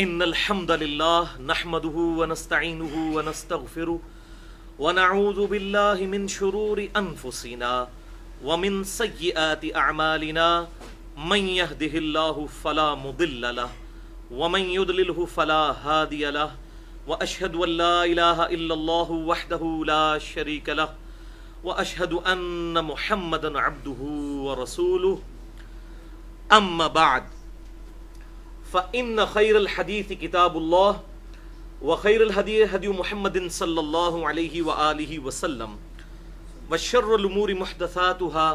إن الحمد لله نحمده ونستعينه ونستغفره ونعوذ بالله من شرور أنفسنا ومن سيئات أعمالنا من يهده الله فلا مضل له ومن يضلله فلا هادي له وأشهد أن لا إله إلا الله وحده لا شريك له وأشهد أن محمدا عبده ورسوله أما بعد فإن خير الحديث كتاب الله وخير الهدي هدي محمد صلى الله عليه وآله وسلم وشر الأمور محدثاتها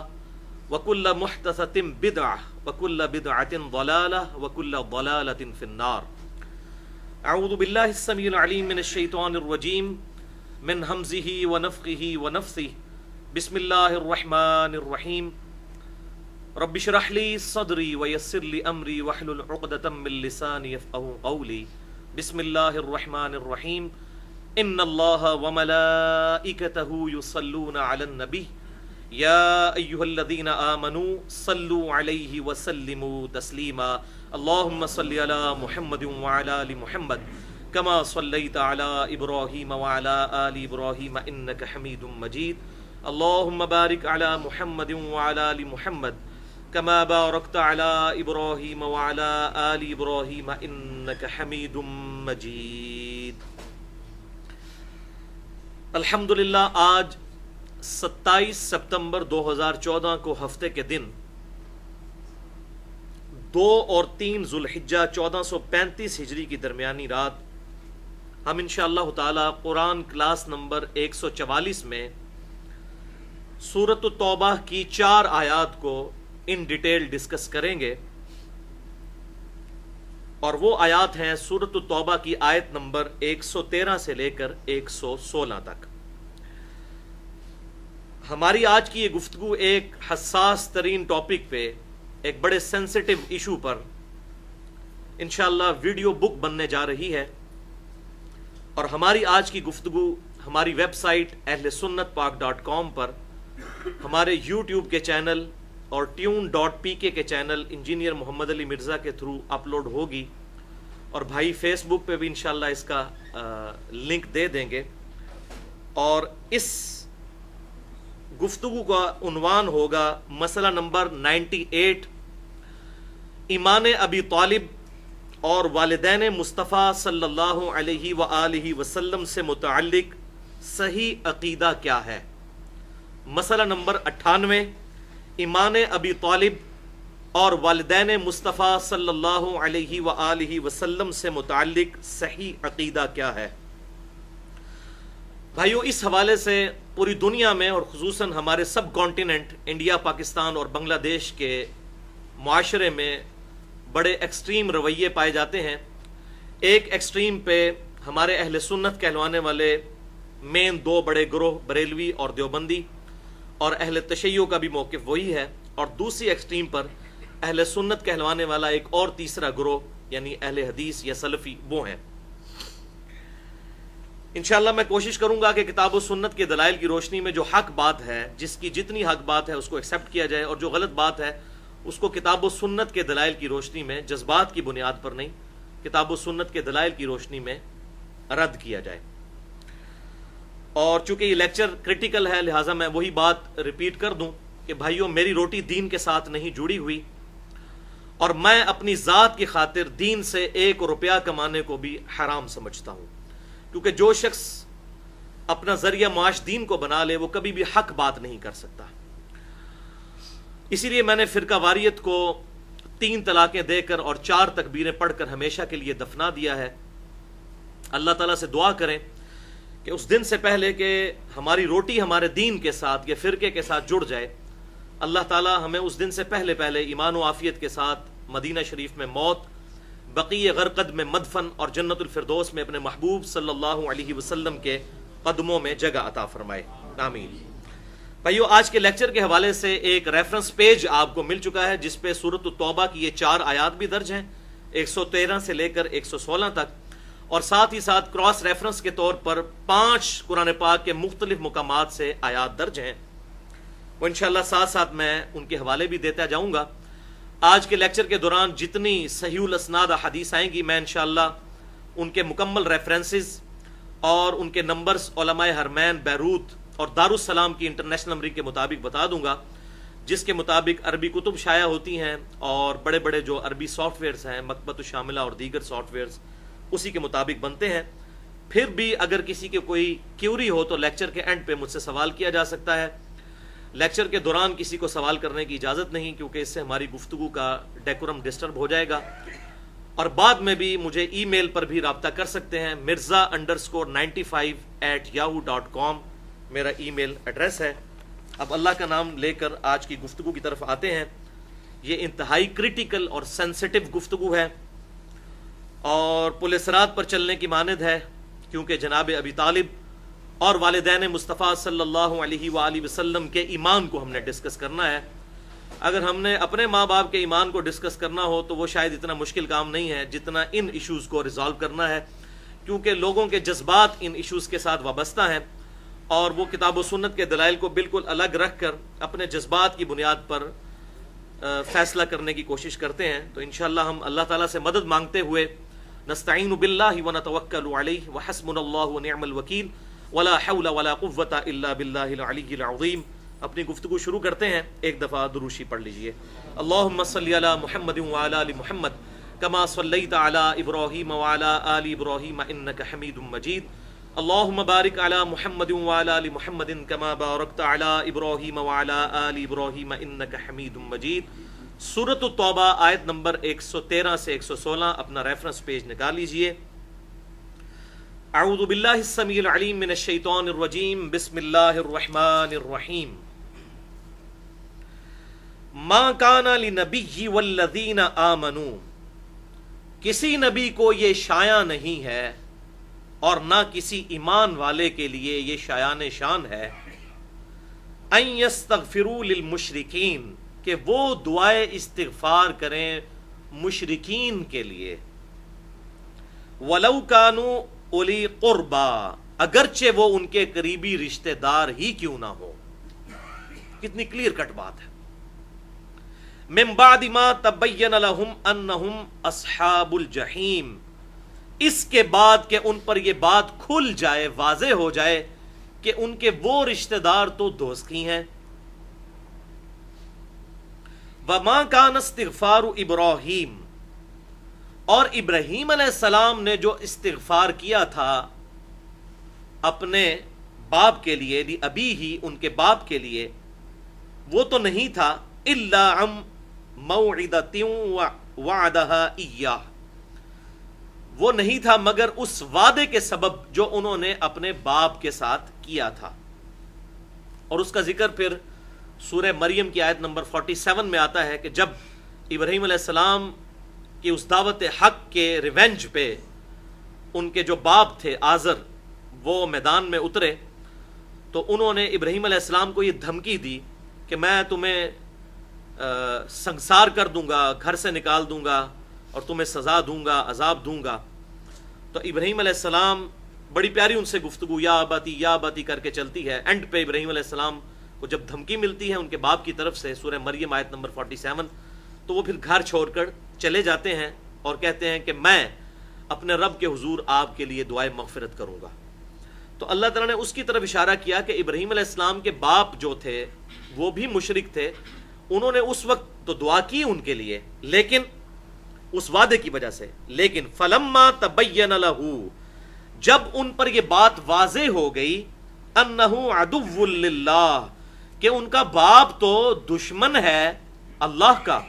وكل محدثة بدعة وكل بدعة ضلالة وكل ضلالة في النار. أعوذ بالله السميع العليم من الشيطان الرجيم من همزه ونفخه ونفثه. بسم الله الرحمن الرحيم. رب اشرح لي صدري ويسر لي امري واحلل عقدة من لساني يفقهوا قولي. بسم الله الرحمن الرحيم. ان الله وملائكته يصلون على النبي يا ايها الذين آمنوا صلوا عليه وسلموا تسليما. اللهم صل على محمد وعلى ال محمد كما صليت على ابراهيم وعلى ال ابراهيم انك حميد مجيد. اللهم بارك على محمد وعلى ال محمد كما باركت على ابراهيم وعلى آل ابراهيم انك حميد مجيد. الحمدللہ آج 27 ستمبر 2014 کو ہفتے کے دن 2 اور 3 ذوالحجہ 1435 ہجری کی درمیانی رات ہم انشاءاللہ تعالی قرآن کلاس نمبر 144 میں سورۃ التوبہ کی 4 آیات کو ان ڈیٹیل ڈسکس کریں گے، اور وہ آیات ہیں سورۃ التوبہ کی آیت نمبر 113 سے لے کر 116 تک. ہماری آج کی یہ گفتگو ایک حساس ترین ٹاپک پہ، ایک بڑے سینسٹیو ایشو پر انشاءاللہ ویڈیو بک بننے جا رہی ہے، اور ہماری آج کی گفتگو ہماری ویب سائٹ اہلسنتپاک.com پر، ہمارے یوٹیوب کے چینل اور tune.pk کے چینل انجینئر محمد علی مرزا کے تھرو اپلوڈ ہوگی، اور بھائی فیس بک پہ بھی انشاءاللہ اس کا لنک دے دیں گے. اور اس گفتگو کا عنوان ہوگا مسئلہ نمبر 98، ایمان ابی طالب اور والدین مصطفیٰ صلی اللہ علیہ وآلہ وسلم سے متعلق صحیح عقیدہ کیا ہے. مسئلہ نمبر 98، ایمان ابی طالب اور والدین مصطفیٰ صلی اللہ علیہ وآلہ وسلم سے متعلق صحیح عقیدہ کیا ہے. بھائیو، اس حوالے سے پوری دنیا میں اور خصوصاً ہمارے سب کانٹیننٹ انڈیا، پاکستان اور بنگلہ دیش کے معاشرے میں بڑے ایکسٹریم رویے پائے جاتے ہیں. ایک ایکسٹریم پہ ہمارے اہل سنت کہلوانے والے مین 2 بڑے گروہ، بریلوی اور دیوبندی، اور اہل تشیع کا بھی موقف وہی ہے، اور دوسری ایکسٹریم پر اہل سنت کہلوانے والا ایک اور تیسرا گروہ یعنی اہل حدیث یا سلفی وہ ہیں. انشاءاللہ میں کوشش کروں گا کہ کتاب و سنت کے دلائل کی روشنی میں جو حق بات ہے، جس کی جتنی حق بات ہے اس کو ایکسیپٹ کیا جائے، اور جو غلط بات ہے اس کو کتاب و سنت کے دلائل کی روشنی میں، جذبات کی بنیاد پر نہیں، کتاب و سنت کے دلائل کی روشنی میں رد کیا جائے. اور چونکہ یہ لیکچر کریٹیکل ہے، لہٰذا میں وہی بات ریپیٹ کر دوں کہ بھائیوں، میری روٹی دین کے ساتھ نہیں جڑی ہوئی، اور میں اپنی ذات کی خاطر دین سے 1 روپیہ کمانے کو بھی حرام سمجھتا ہوں، کیونکہ جو شخص اپنا ذریعہ معاش دین کو بنا لے وہ کبھی بھی حق بات نہیں کر سکتا. اسی لیے میں نے فرقہ واریت کو 3 طلاقیں دے کر اور 4 تکبیریں پڑھ کر ہمیشہ کے لیے دفنا دیا ہے. اللہ تعالیٰ سے دعا کریں کہ اس دن سے پہلے کہ ہماری روٹی ہمارے دین کے ساتھ یا فرقے کے ساتھ جڑ جائے، اللہ تعالیٰ ہمیں اس دن سے پہلے ایمان و عافیت کے ساتھ مدینہ شریف میں موت، بقیع غرقد میں مدفن، اور جنت الفردوس میں اپنے محبوب صلی اللہ علیہ وسلم کے قدموں میں جگہ عطا فرمائے، آمین. بھائیو، آج کے لیکچر کے حوالے سے ایک ریفرنس پیج آپ کو مل چکا ہے جس پہ سورۃ التوبہ کی یہ 4 آیات بھی درج ہیں، 113 سے لے کر 116 تک، اور ساتھ ہی ساتھ کراس ریفرنس کے طور پر 5 قرآن پاک کے مختلف مقامات سے آیات درج ہیں. وہ انشاءاللہ ساتھ ساتھ میں ان کے حوالے بھی دیتا جاؤں گا. آج کے لیکچر کے دوران جتنی صحیح الاسناد حدیث آئیں گی میں انشاءاللہ ان کے مکمل ریفرنسز اور ان کے نمبرز علماء حرمین بیروت اور دارالسلام کی انٹرنیشنل نمبرنگ کے مطابق بتا دوں گا، جس کے مطابق عربی کتب شائع ہوتی ہیں اور بڑے بڑے جو عربی سافٹ ویئرز ہیں مکتبۃ الشاملہ اور دیگر سافٹ ویئرز اسی کے مطابق بنتے ہیں۔ پھر بھی اگر کسی کے کوئی کیوری ہو تو لیکچر کے اینڈ پہ مجھ سے سوال کیا جا سکتا ہے۔ لیکچر کے دوران کسی کو سوال کرنے کی اجازت نہیں، کیونکہ اس سے ہماری گفتگو کا ڈیکورم ڈسٹرب ہو جائے گا۔ اور بعد میں بھی مجھے ای میل پر بھی رابطہ کر سکتے ہیں، mirza_95@yahoo.com میرا ای میل ایڈریس ہے۔ اب اللہ کا نام لے کر آج کی گفتگو کی طرف آتے ہیں۔ یہ انتہائی کریٹیکل اور سینسٹیو گفتگو ہے اور پل صراط پر چلنے کی مانند ہے، کیونکہ جناب ابی طالب اور والدین مصطفیٰ صلی اللہ علیہ وآلہ وسلم کے ایمان کو ہم نے ڈسکس کرنا ہے۔ اگر ہم نے اپنے ماں باپ کے ایمان کو ڈسکس کرنا ہو تو وہ شاید اتنا مشکل کام نہیں ہے جتنا ان ایشوز کو ریزالو کرنا ہے، کیونکہ لوگوں کے جذبات ان ایشوز کے ساتھ وابستہ ہیں اور وہ کتاب و سنت کے دلائل کو بالکل الگ رکھ کر اپنے جذبات کی بنیاد پر فیصلہ کرنے کی کوشش کرتے ہیں۔ تو انشاءاللہ ہم اللہ تعالیٰ سے مدد مانگتے ہوئے نستعین باللہ ونتوکل علیہ وحسبنا اللہ ونعم الوکیل ولا حول ولا قوة الا باللہ العلی العظیم اپنی گفتگو شروع کرتے ہیں۔ ایک دفعہ دروشی پڑھ لیجئے۔ اللہم صلی علی محمد وعلی آل محمد کما صلیت علی ابراہیم وعلی آل ابراہیم انک حمید مجید۔ اللہم بارک علی محمد وعلی آل محمد کما بارکت علی ابراہیم وعلی آل ابراہیم انک حمید مجید۔ سورۃ التوبہ آیت نمبر 113 سے 116 اپنا ریفرنس پیج نکال لیجئے۔ اعوذ باللہ السمیع العلیم من الشیطان الرجیم، بسم اللہ الرحمن الرحیم۔ ما کان لنبی والذین آمنوا، کسی نبی کو یہ شایع نہیں ہے اور نہ کسی ایمان والے کے لیے یہ شایان شان ہے، ان یستغفروا للمشرکین، کہ وہ دعائے استغفار کریں مشرکین کے لیے، ولو کانوا اولی قربا، اگرچہ وہ ان کے قریبی رشتہ دار ہی کیوں نہ ہو۔ کتنی کلیئر کٹ بات ہے۔ من بعد ما تبین لہم انہم اصحاب الجحیم، اس کے بعد کہ ان پر یہ بات کھل جائے، واضح ہو جائے کہ ان کے وہ رشتہ دار تو دوزخی ہیں۔ وما کان استغفار ابراہیم، اور ابراہیم علیہ السلام نے جو استغفار کیا تھا اپنے باپ کے لیے، ابی ہی ان کے باپ کے لیے، وہ تو نہیں تھا الا عن موعدۃ وعدها ایاہ، وہ نہیں تھا مگر اس وعدے کے سبب جو انہوں نے اپنے باپ کے ساتھ کیا تھا۔ اور اس کا ذکر پھر سورہ مریم کی آیت نمبر 47 میں آتا ہے کہ جب ابراہیم علیہ السلام کہ اس دعوت حق کے ریونج پہ ان کے جو باپ تھے آزر وہ میدان میں اترے، تو انہوں نے ابراہیم علیہ السلام کو یہ دھمکی دی کہ میں تمہیں سنگسار کر دوں گا، گھر سے نکال دوں گا اور تمہیں سزا دوں گا، عذاب دوں گا۔ تو ابراہیم علیہ السلام بڑی پیاری ان سے گفتگو یا باتی کر کے چلتی ہے۔ اینڈ پہ ابراہیم علیہ السلام کو جب دھمکی ملتی ہے ان کے باپ کی طرف سے، سورہ مریم آیت نمبر 47، تو وہ پھر گھر چھوڑ کر چلے جاتے ہیں اور کہتے ہیں کہ میں اپنے رب کے حضور آپ کے لیے دعائے مغفرت کروں گا۔ تو اللہ تعالیٰ نے اس کی طرف اشارہ کیا کہ ابراہیم علیہ السلام کے باپ جو تھے وہ بھی مشرک تھے، انہوں نے اس وقت تو دعا کی ان کے لیے لیکن اس وعدے کی وجہ سے، لیکن فلما تبین لہ، جب ان پر یہ بات واضح ہو گئی، انہ عدو للہ، کہ ان کا باپ تو دشمن ہے اللہ کا،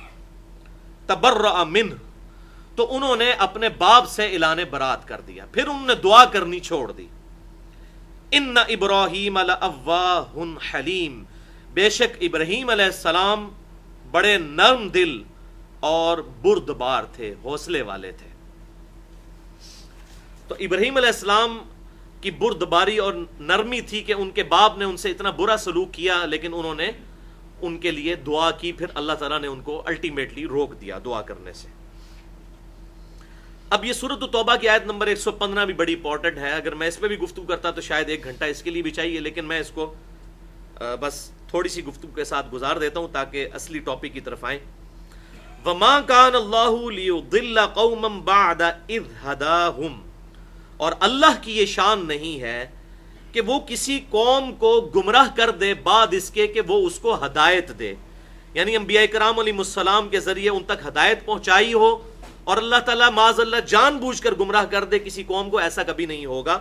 تبرأ منہ، تو انہوں نے اپنے باپ سے اعلان برات کر دیا، پھر انہوں نے دعا کرنی چھوڑ دی۔ ان ابراہیم لأواہ حلیم، بے شک ابراہیم علیہ السلام بڑے نرم دل اور بردبار تھے، حوصلے والے تھے۔ تو ابراہیم علیہ السلام کی بردباری اور نرمی تھی کہ ان کے باپ نے ان سے اتنا برا سلوک کیا لیکن انہوں نے ان کے لیے دعا کی، پھر اللہ تعالیٰ نے ان کو الٹیمیٹلی روک دیا دعا کرنے سے۔ اب یہ سورۃ التوبہ کی آیت نمبر 115 بھی بڑی امپورٹنٹ ہے، اگر میں اس پہ بھی گفتگو کرتا تو شاید 1 گھنٹہ اس کے لیے بھی چاہیے، لیکن میں اس کو بس تھوڑی سی گفتگو کے ساتھ گزار دیتا ہوں تاکہ اصلی ٹاپک کی طرف آئیں۔ وما کان اللہ لیضل قوما بعد اذ ہداہم، اور اللہ کی یہ شان نہیں ہے کہ وہ کسی قوم کو گمراہ کر دے بعد اس کے کہ وہ اس کو ہدایت دے، یعنی انبیاء کرام علیہ السلام کے ذریعے ان تک ہدایت پہنچائی ہو اور اللہ تعالیٰ معاذ اللہ جان بوجھ کر گمراہ کر دے کسی قوم کو، ایسا کبھی نہیں ہوگا۔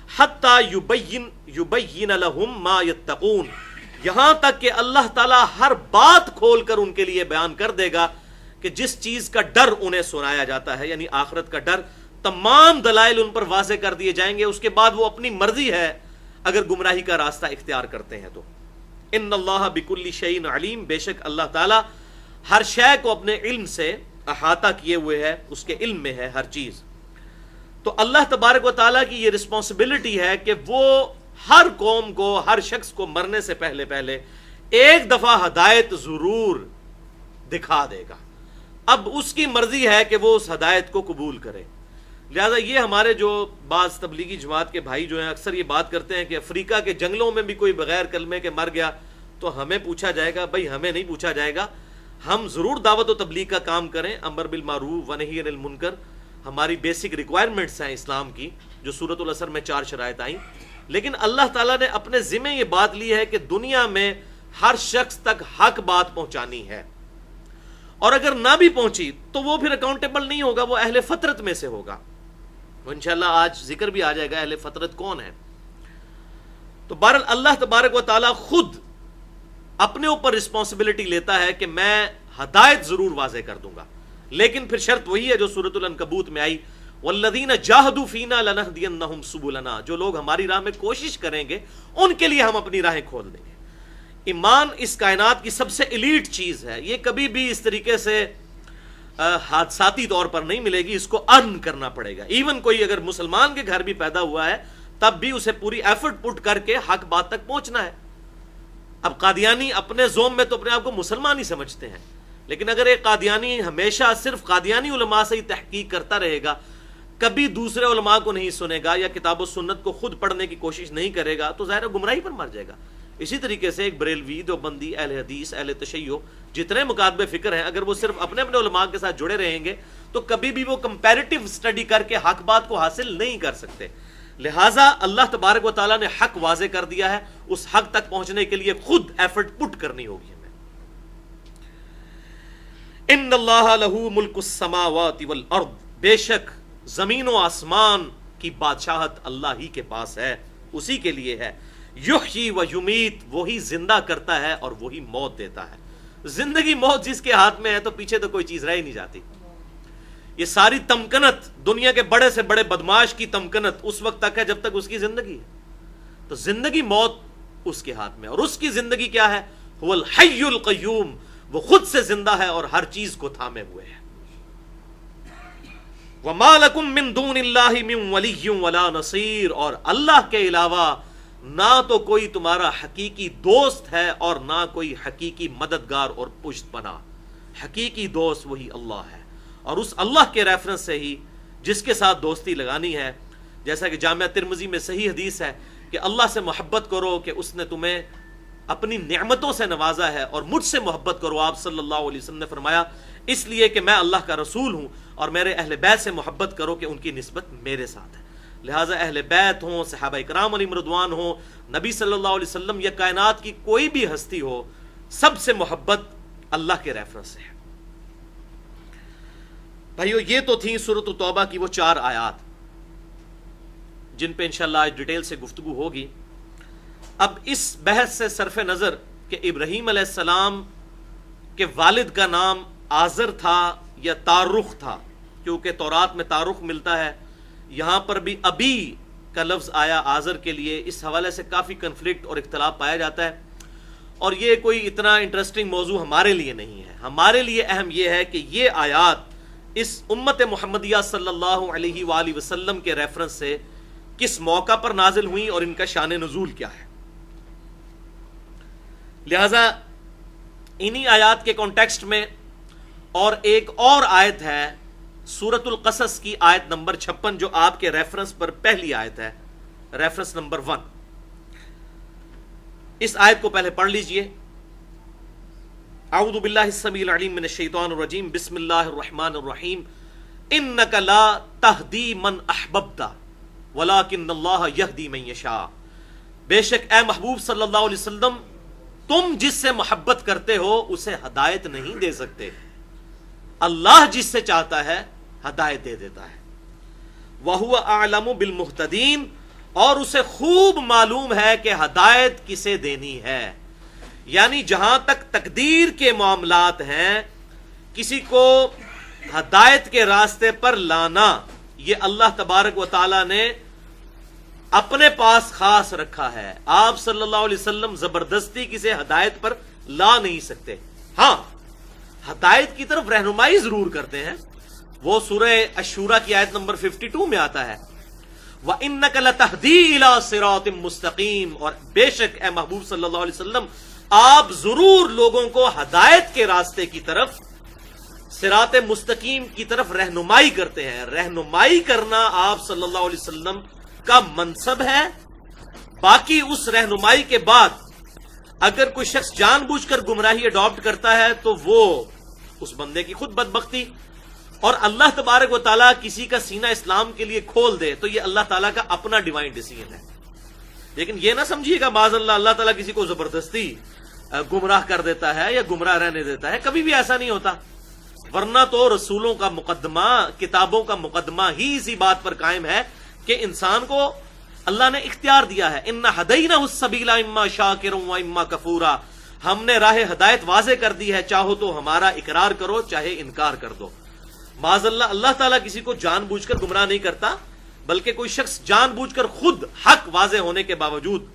حتی یبین لہم ما یتقون، یہاں تک کہ اللہ تعالیٰ ہر بات کھول کر ان کے لیے بیان کر دے گا کہ جس چیز کا ڈر انہیں سنایا جاتا ہے، یعنی آخرت کا ڈر، تمام دلائل ان پر واضح کر دیے جائیں گے، اس کے بعد وہ اپنی مرضی ہے اگر گمراہی کا راستہ اختیار کرتے ہیں تو۔ ان اللہ بکل شیء علیم، بے شک اللہ تعالیٰ ہر شے کو اپنے علم سے احاطہ کیے ہوئے ہے، اس کے علم میں ہے ہر چیز۔ تو اللہ تبارک و تعالیٰ کی یہ رسپانسبلٹی ہے کہ وہ ہر قوم کو، ہر شخص کو مرنے سے پہلے ایک دفعہ ہدایت ضرور دکھا دے گا، اب اس کی مرضی ہے کہ وہ اس ہدایت کو قبول کرے۔ لہذا یہ ہمارے جو بعض تبلیغی جماعت کے بھائی جو ہیں اکثر یہ بات کرتے ہیں کہ افریقہ کے جنگلوں میں بھی کوئی بغیر کلمے کے مر گیا تو ہمیں پوچھا جائے گا، بھائی ہمیں نہیں پوچھا جائے گا، ہم ضرور دعوت و تبلیغ کا کام کریں، امر بالمعروف و نہی عن المنکر ہماری بیسک ریکوائرمنٹس ہیں اسلام کی، جو سورۃ العصر میں 4 شرائط آئیں، لیکن اللہ تعالیٰ نے اپنے ذمہ یہ بات لی ہے کہ دنیا میں ہر شخص تک حق بات پہنچانی ہے، اور اگر نہ بھی پہنچی تو وہ پھر اکاؤنٹیبل نہیں ہوگا، وہ اہل فطرت میں سے ہوگا۔ انشاءاللہ آج ذکر بھی آ جائے گا اہل فطرت کون ہے۔ تو بہرحال اللہ تبارک و تعالیٰ خود اپنے اوپر رسپانسبلٹی لیتا ہے کہ میں ہدایت ضرور واضح کر دوں گا، لیکن پھر شرط وہی ہے جو سورۃ العنکبوت میں آئی، والذین جاہدوا فینا لنہدینہم سبلنا، جو لوگ ہماری راہ میں کوشش کریں گے ان کے لیے ہم اپنی راہیں کھول دیں گے۔ ایمان اس کائنات کی سب سے ایلیٹ چیز ہے، یہ کبھی بھی اس طریقے سے حادثاتی طور پر نہیں ملے گی، اس کو ارن کرنا پڑے گا۔ ایون کوئی اگر مسلمان کے گھر بھی پیدا ہوا ہے تب بھی اسے پوری ایفرٹ پٹ کر کے حق بات تک پہنچنا ہے۔ اب قادیانی اپنے زوم میں تو اپنے آپ کو مسلمان ہی سمجھتے ہیں، لیکن اگر ایک قادیانی ہمیشہ صرف قادیانی علماء سے ہی تحقیق کرتا رہے گا، کبھی دوسرے علماء کو نہیں سنے گا یا کتاب و سنت کو خود پڑھنے کی کوشش نہیں کرے گا تو ظاہر گمراہی پر مر جائے گا۔ اسی طریقے سے ایک بریلوی، دیوبندی، اہل حدیث، اہل تشیع، جتنے مکاتب فکر ہیں، اگر وہ صرف اپنے علماء کے ساتھ جڑے رہیں گے تو کبھی بھی وہ کمپیریٹیو سٹڈی کر کے حق بات کو حاصل نہیں کر سکتے۔ لہٰذا اللہ تبارک و تعالیٰ نے حق واضح کر دیا ہے، اس حق تک پہنچنے کے لیے خود ایفرٹ پٹ کرنی ہوگی ہمیں۔ ان اللہ لہ ملک السماوات والارض، بے شک زمین و آسمان کی بادشاہت اللہ ہی کے پاس ہے، اسی کے لیے ہے۔ یحیی و یمیت، وہی زندہ کرتا ہے اور وہی موت دیتا ہے۔ زندگی موت جس کے ہاتھ میں ہے تو پیچھے تو کوئی چیز رہ ہی نہیں جاتی۔ یہ ساری تمکنت، دنیا کے بڑے سے بڑے بدماش کی تمکنت اس وقت تک ہے جب تک اس کی زندگی ہے، تو زندگی موت اس کے ہاتھ میں، اور اس کی زندگی کیا ہے؟ هو الحی القیوم، وہ خود سے زندہ ہے اور ہر چیز کو تھامے ہوئے ہے۔ وَمَا لَكُم مِّن دُونِ اللَّهِ مِن وَلِيٍّ وَلَا نَصِيرٍ، اور اللہ کے علاوہ نہ تو کوئی تمہارا حقیقی دوست ہے اور نہ کوئی حقیقی مددگار اور پشت پناہ۔ حقیقی دوست وہی اللہ ہے، اور اس اللہ کے ریفرنس سے ہی جس کے ساتھ دوستی لگانی ہے، جیسا کہ جامعہ ترمذی میں صحیح حدیث ہے کہ اللہ سے محبت کرو کہ اس نے تمہیں اپنی نعمتوں سے نوازا ہے، اور مجھ سے محبت کرو، آپ صلی اللہ علیہ وسلم نے فرمایا، اس لیے کہ میں اللہ کا رسول ہوں، اور میرے اہل بیت سے محبت کرو کہ ان کی نسبت میرے ساتھ ہے۔ لہٰذا اہل بیت ہوں، صحابہ کرام علیہم رضوان ہوں، نبی صلی اللہ علیہ وسلم یا کائنات کی کوئی بھی ہستی ہو، سب سے محبت اللہ کے ریفرنس سے ہے۔ بھائیو، یہ تو تھیں سورۃ التوبہ کی وہ 4 آیات جن پہ انشاءاللہ آج ڈیٹیل سے گفتگو ہوگی۔ اب اس بحث سے صرف نظر کہ ابراہیم علیہ السلام کے والد کا نام آزر تھا یا تارخ تھا، کیونکہ تورات میں تارخ ملتا ہے، یہاں پر بھی ابی کا لفظ آیا آزر کے لیے، اس حوالے سے کافی کنفلکٹ اور اختلاف پایا جاتا ہے، اور یہ کوئی اتنا انٹرسٹنگ موضوع ہمارے لیے نہیں ہے۔ ہمارے لیے اہم یہ ہے کہ یہ آیات اس امت محمدیہ صلی اللہ علیہ وآلہ وسلم کے ریفرنس سے کس موقع پر نازل ہوئیں اور ان کا شان نزول کیا ہے۔ لہذا انہی آیات کے کانٹیکسٹ میں اور ایک اور آیت ہے سورۃ القصص کی آیت نمبر 56 جو آپ کے ریفرنس پر پہلی آیت ہے، ریفرنس نمبر 1۔ اس آیت کو پہلے پڑھ لیجئے۔ اعوذ باللہ السمیع العلیم من الشیطان الرجیم بسم اللہ الرحمن الرحیم انک لا تہدی من احببت ولکن اللہ یہدی من یشاء. بے شک اے محبوب صلی اللہ علیہ وسلم تم جس سے محبت کرتے ہو اسے ہدایت نہیں دے سکتے، اللہ جس سے چاہتا ہے ہدایت دے دیتا ہے. وَهُوَ أَعْلَمُ بِالْمُهْتَدِينَ، اور اسے خوب معلوم ہے کہ ہدایت کسے دینی ہے. یعنی جہاں تک تقدیر کے معاملات ہیں، کسی کو ہدایت کے راستے پر لانا یہ اللہ تبارک و تعالی نے اپنے پاس خاص رکھا ہے. آپ صلی اللہ علیہ وسلم زبردستی کسی ہدایت پر لا نہیں سکتے. ہاں ہدایت کی طرف رہنمائی ضرور کرتے ہیں، وہ سورہ الشورى کی آیت نمبر 52 میں آتا ہے وَإِنَّكَ لَتَهْدِي إِلَىٰ صِرَاطٍ مُسْتَقِيمٍ، اور بے شک اے محبوب صلی اللہ علیہ وسلم آپ ضرور لوگوں کو ہدایت کے راستے کی طرف، صراط مستقیم کی طرف رہنمائی کرتے ہیں. رہنمائی کرنا آپ صلی اللہ علیہ وسلم کا منصب ہے. باقی اس رہنمائی کے بعد اگر کوئی شخص جان بوجھ کر گمراہی اڈاپٹ کرتا ہے تو وہ اس بندے کی خود بدبختی، اور اللہ تبارک و تعالیٰ کسی کا سینہ اسلام کے لیے کھول دے تو یہ اللہ تعالیٰ کا اپنا ڈیوائن ڈیسیژن ہے. لیکن یہ نہ سمجھیے گا معاذ اللہ تعالیٰ کسی کو زبردستی گمراہ کر دیتا ہے یا گمراہ رہنے دیتا ہے، کبھی بھی ایسا نہیں ہوتا. ورنہ تو رسولوں کا مقدمہ، کتابوں کا مقدمہ ہی اسی بات پر قائم ہے کہ انسان کو اللہ نے اختیار دیا ہے. اِنَّا هَدَيْنَاهُ السَّبِيلَ إِمَّا شَاكِرًا وَإِمَّا كَفُورًا، ہم نے راہ ہدایت واضح کر دی ہے، چاہو تو ہمارا اقرار کرو چاہے انکار کر دو. معاذ اللہ تعالیٰ کسی کو جان بوجھ کر گمراہ نہیں کرتا، بلکہ کوئی شخص جان بوجھ کر خود حق واضح ہونے کے باوجود،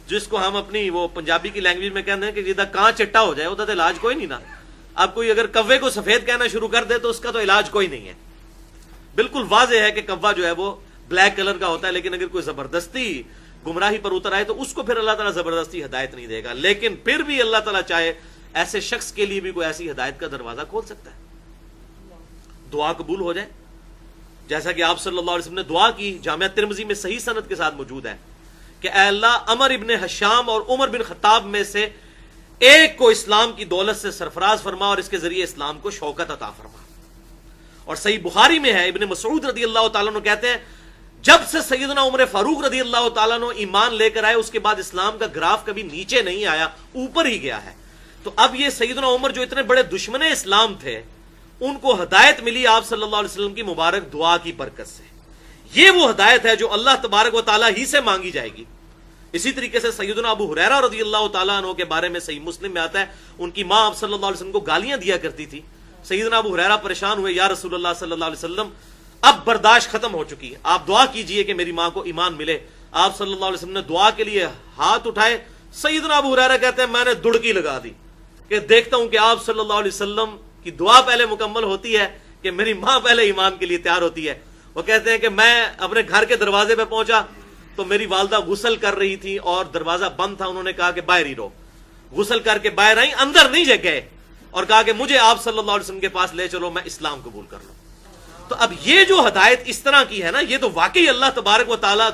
جس کو ہم اپنی وہ پنجابی کی لینگویج میں کہتے ہیں کہ جدھا کہاں چٹا ہو جائے ادھر علاج کوئی نہیں نا. اب کوئی اگر کوے کو سفید کہنا شروع کر دے تو اس کا تو علاج کوئی نہیں ہے. بالکل واضح ہے کہ کوا جو ہے وہ بلیک کلر کا ہوتا ہے، لیکن اگر کوئی زبردستی گمراہی پر اتر آئے تو اس کو پھر اللہ تعالیٰ زبردستی ہدایت نہیں دے گا. لیکن پھر بھی اللہ تعالیٰ چاہے ایسے شخص کے لیے بھی کوئی ایسی ہدایت کا دروازہ کھول سکتا ہے، دعا قبول ہو جائے. جیسا کہ آپ صلی اللہ علیہ وسلم نے دعا کی، جامعہ ترمذی میں صحیح سند کے ساتھ موجود ہے کہ اے اللہ عمر ابن حشام اور عمر بن خطاب میں سے ایک کو اسلام کی دولت سے سرفراز فرما اور اس کے ذریعے اسلام کو شوکت عطا فرما. اور صحیح بخاری میں ہے، ابن مسعود رضی اللہ تعالیٰ عنہ کہتے ہیں جب سے سیدنا عمر فاروق رضی اللہ تعالیٰ عنہ ایمان لے کر آئے اس کے بعد اسلام کا گراف کبھی نیچے نہیں آیا، اوپر ہی گیا ہے. تو اب یہ سیدنا عمر جو اتنے بڑے دشمن اسلام تھے، ان کو ہدایت ملی آپ صلی اللہ علیہ وسلم کی مبارک دعا کی برکت سے. یہ وہ ہدایت ہے جو اللہ تبارک و تعالیٰ ہی سے مانگی جائے گی. اسی طریقے سے سیدنا ابو ہریرہ رضی اللہ تعالیٰ عنہ کے بارے میں صحیح مسلم میں آتا ہے، ان کی ماں آپ صلی اللہ علیہ وسلم کو گالیاں دیا کرتی تھی. سیدنا ابو ہریرہ پریشان ہوئے، یا رسول اللہ صلی اللہ علیہ وسلم اب برداشت ختم ہو چکی ہے، آپ دعا کیجئے کہ میری ماں کو ایمان ملے. آپ صلی اللہ علیہ وسلم نے دعا کے لیے ہاتھ اٹھائے. سیدنا ابو ہریرہ کہتے ہیں میں نے دڑکی لگا دی کہ دیکھتا ہوں کہ آپ صلی اللہ علیہ وسلم کی دعا پہلے مکمل ہوتی ہے کہ میری ماں پہلے ایمان کے لیے تیار ہوتی ہے. وہ کہتے ہیں کہ میں اپنے گھر کے دروازے پہ پہنچا تو میری والدہ غسل کر رہی تھی اور دروازہ بند تھا. انہوں نے کہا کہ باہر ہی رہو. غسل کر کے باہر آئی، اندر نہیں گئے، اور کہا کہ مجھے آپ صلی اللہ علیہ وسلم کے پاس لے چلو، میں اسلام قبول کر لوں. تو اب یہ جو ہدایت اس طرح کی ہے نا، یہ تو واقعی اللہ تبارک و تعالیٰ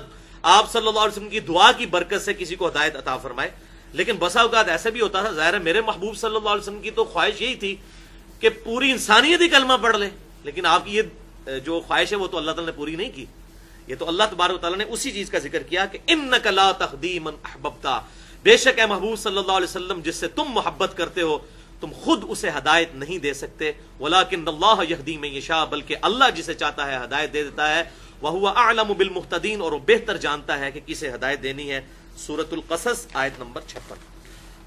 آپ صلی اللہ علیہ وسلم کی دعا کی برکت سے کسی کو ہدایت عطا فرمائے. لیکن بسا اوقات ایسا بھی ہوتا تھا، ظاہر ہے میرے محبوب صلی اللہ علیہ وسلم کی تو خواہش یہی تھی کہ پوری انسانیت ہی کلمہ پڑھ لے، لیکن آپ کی یہ جو خواہش ہے وہ تو اللہ تعالیٰ نے پوری نہیں کی. یہ تو اللہ تبارک و تعالیٰ نے اسی چیز کا ذکر کیا کہ انک لا تہدی من احببت، بے شک اے محبوب صلی اللہ علیہ وسلم جس سے تم محبت کرتے ہو تم خود اسے ہدایت نہیں دے سکتے. ولکن اللہ یہدی من یشاء، بلکہ اللہ جسے چاہتا ہے ہدایت دے دیتا ہے. وہو اعلم بالمہتدین، اور وہ بہتر جانتا ہے کہ کسے ہدایت دینی ہے. سورۃ القصص آیت نمبر 56.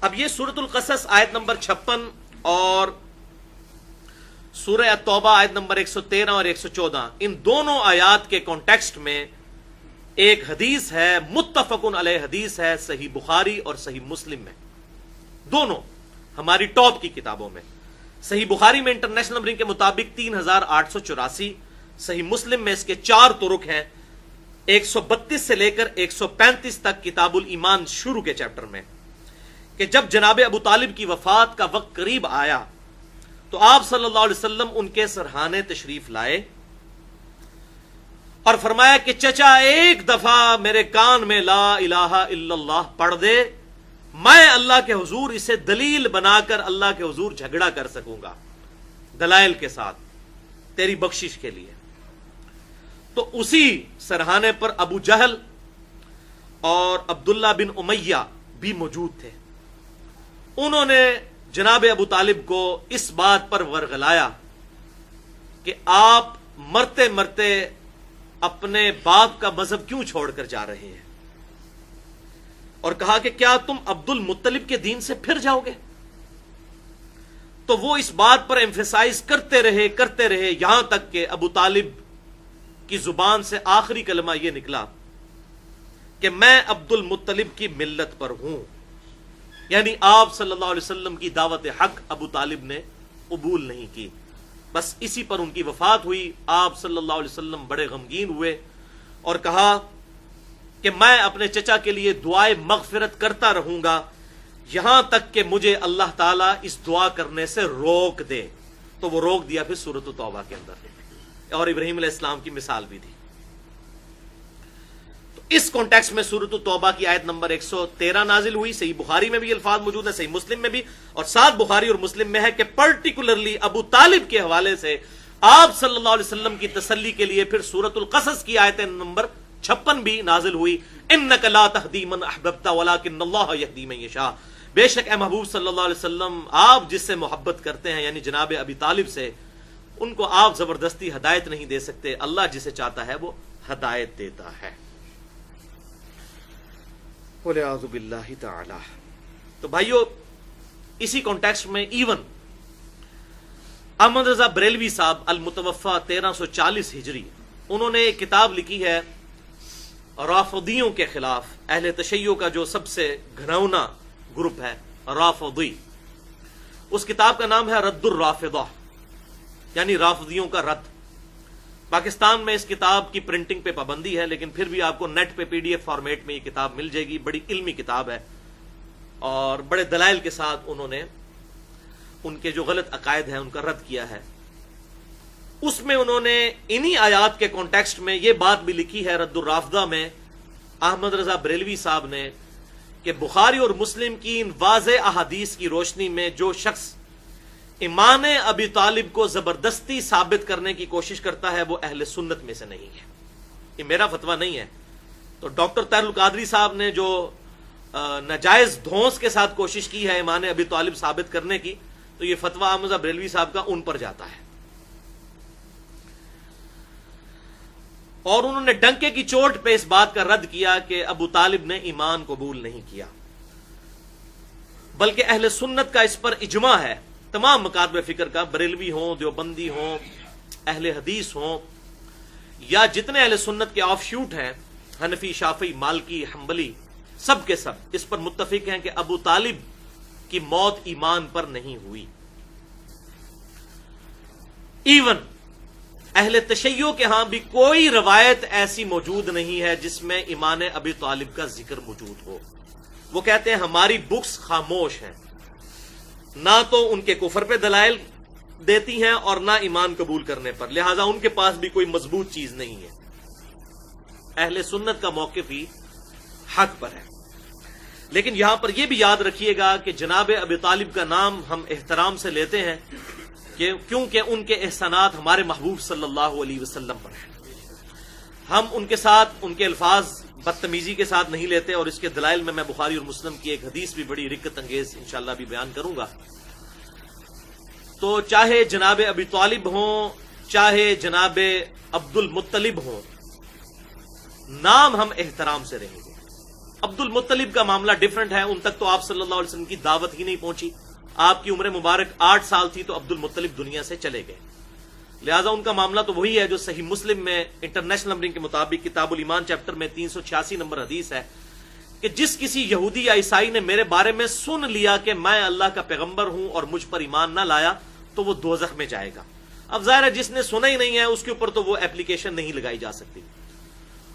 اب یہ سورۃ القصص آیت نمبر 56 اور سورہ التوبہ آیت نمبر 113 اور 114، ان دونوں آیات کے کانٹیکسٹ میں ایک حدیث ہے، متفق علیہ حدیث ہے، صحیح بخاری اور صحیح مسلم میں، دونوں ہماری ٹاپ کی کتابوں میں. صحیح بخاری میں انٹرنیشنل نمبرنگ کے مطابق 3884، صحیح مسلم میں اس کے 4 طرق ہیں، 132 سے لے کر 135 تک کتاب الایمان شروع کے چیپٹر میں، کہ جب جناب ابو طالب کی وفات کا وقت قریب آیا تو آپ صلی اللہ علیہ وسلم ان کے سرحانے تشریف لائے اور فرمایا کہ چچا ایک دفعہ میرے کان میں لا الہ الا اللہ پڑھ دے میں اللہ کے حضور اسے دلیل بنا کر اللہ کے حضور جھگڑا کر سکوں گا دلائل کے ساتھ تیری بخشش کے لیے. تو اسی سرہانے پر ابو جہل اور عبداللہ بن امیہ بھی موجود تھے. انہوں نے جناب ابو طالب کو اس بات پر ورغلایا کہ آپ مرتے مرتے اپنے باپ کا مذہب کیوں چھوڑ کر جا رہے ہیں، اور کہا کہ کیا تم عبد المطلب کے دین سے پھر جاؤ گے؟ تو وہ اس بات پر ایمفیسائز کرتے رہے یہاں تک کہ ابو طالب کی زبان سے آخری کلمہ یہ نکلا کہ میں عبد المطلب کی ملت پر ہوں. یعنی آپ صلی اللہ علیہ وسلم کی دعوت حق ابو طالب نے قبول نہیں کی. بس اسی پر ان کی وفات ہوئی. آپ صلی اللہ علیہ وسلم بڑے غمگین ہوئے اور کہا کہ میں اپنے چچا کے لیے دعائے مغفرت کرتا رہوں گا یہاں تک کہ مجھے اللہ تعالیٰ اس دعا کرنے سے روک دے. تو وہ روک دیا پھر سورۃ التوبہ کے اندر، اور ابراہیم علیہ السلام کی مثال بھی تھی. تو اس کانٹیکسٹ میں سورۃ التوبہ کی آیت نمبر 113 نازل ہوئی. صحیح بخاری میں بھی الفاظ موجود ہیں، صحیح مسلم میں بھی، اور ساتھ بخاری اور مسلم میں ہے کہ پرٹیکولرلی ابو طالب کے حوالے سے آپ صلی اللہ علیہ وسلم کی تسلی کے لیے پھر سورۃ القصص کی آیت نمبر 56 بھی نازل ہوئی. انک لا تہدی من احببت ولکن اللہ یہدی من یشاء. بے شک اے محبوب صلی اللہ علیہ وسلم، آپ جس سے محبت کرتے ہیں یعنی جناب ابی طالب سے، ان کو آپ زبردستی ہدایت نہیں دے سکتے. اللہ جسے چاہتا ہے وہ ہدایت دیتا ہے. وَلِعَاذُ بِاللَّهِ تَعَالَى. تو بھائیو، اسی کانٹیکسٹ میں ایون احمد رضا بریلوی صاحب المتوفا 1340 ہجری، انہوں نے ایک کتاب لکھی ہے رافضیوں کے خلاف. اہل تشیع کا جو سب سے گھناؤنا گروپ ہے رافضی، اس کتاب کا نام ہے رد الرافضہ، یعنی رافضیوں کا رد. پاکستان میں اس کتاب کی پرنٹنگ پہ پابندی ہے، لیکن پھر بھی آپ کو نیٹ پہ PDF فارمیٹ میں یہ کتاب مل جائے گی. بڑی علمی کتاب ہے اور بڑے دلائل کے ساتھ انہوں نے ان کے جو غلط عقائد ہیں ان کا رد کیا ہے. اس میں انہوں نے انہی آیات کے کانٹیکسٹ میں یہ بات بھی لکھی ہے رد الرافضہ میں احمد رضا بریلوی صاحب نے کہ بخاری اور مسلم کی ان واضح احادیث کی روشنی میں جو شخص ایمان ابی طالب کو زبردستی ثابت کرنے کی کوشش کرتا ہے وہ اہل سنت میں سے نہیں ہے. یہ میرا فتویٰ نہیں ہے. تو ڈاکٹر طاہر القادری صاحب نے جو ناجائز دھونس کے ساتھ کوشش کی ہے ایمان ابی طالب ثابت کرنے کی، تو یہ فتویٰ احمد رضا بریلوی صاحب کا ان پر جاتا ہے. اور انہوں نے ڈنکے کی چوٹ پہ اس بات کا رد کیا کہ ابو طالب نے ایمان قبول نہیں کیا، بلکہ اہل سنت کا اس پر اجماع ہے. تمام مکاتب فکر کا، بریلوی ہوں، دیوبندی ہوں، اہل حدیث ہوں، یا جتنے اہل سنت کے آف شوٹ ہیں، حنفی، شافعی، مالکی، حنبلی، سب کے سب اس پر متفق ہیں کہ ابو طالب کی موت ایمان پر نہیں ہوئی. ایون اہل تشیع کے ہاں بھی کوئی روایت ایسی موجود نہیں ہے جس میں ایمان ابی طالب کا ذکر موجود ہو. وہ کہتے ہیں ہماری بکس خاموش ہیں، نہ تو ان کے کفر پہ دلائل دیتی ہیں اور نہ ایمان قبول کرنے پر، لہذا ان کے پاس بھی کوئی مضبوط چیز نہیں ہے. اہل سنت کا موقف ہی حق پر ہے. لیکن یہاں پر یہ بھی یاد رکھیے گا کہ جناب ابی طالب کا نام ہم احترام سے لیتے ہیں کیونکہ ان کے احسانات ہمارے محبوب صلی اللہ علیہ وسلم پر ہیں. ہم ان کے ساتھ ان کے الفاظ بدتمیزی کے ساتھ نہیں لیتے، اور اس کے دلائل میں بخاری اور مسلم کی ایک حدیث بھی بڑی رکت انگیز انشاءاللہ بھی بیان کروں گا. تو چاہے جناب ابی طالب ہوں، چاہے جناب عبد المطلب ہوں، نام ہم احترام سے رہیں گے. عبد المطلب کا معاملہ ڈیفرنٹ ہے، ان تک تو آپ صلی اللہ علیہ وسلم کی دعوت ہی نہیں پہنچی. آپ کی عمر مبارک 8 سال تھی تو عبد المطلب دنیا سے چلے گئے، لہذا ان کا معاملہ تو وہی ہے جو صحیح مسلم میں انٹرنیشنل نمبرنگ کے مطابق کتاب الایمان چیپٹر میں 386 نمبر حدیث ہے کہ جس کسی یہودی یا عیسائی نے میرے بارے میں سن لیا کہ میں اللہ کا پیغمبر ہوں اور مجھ پر ایمان نہ لایا تو وہ دوزخ میں جائے گا. اب ظاہر ہے جس نے سنا ہی نہیں ہے اس کے اوپر تو وہ اپلیکیشن نہیں لگائی جا سکتی.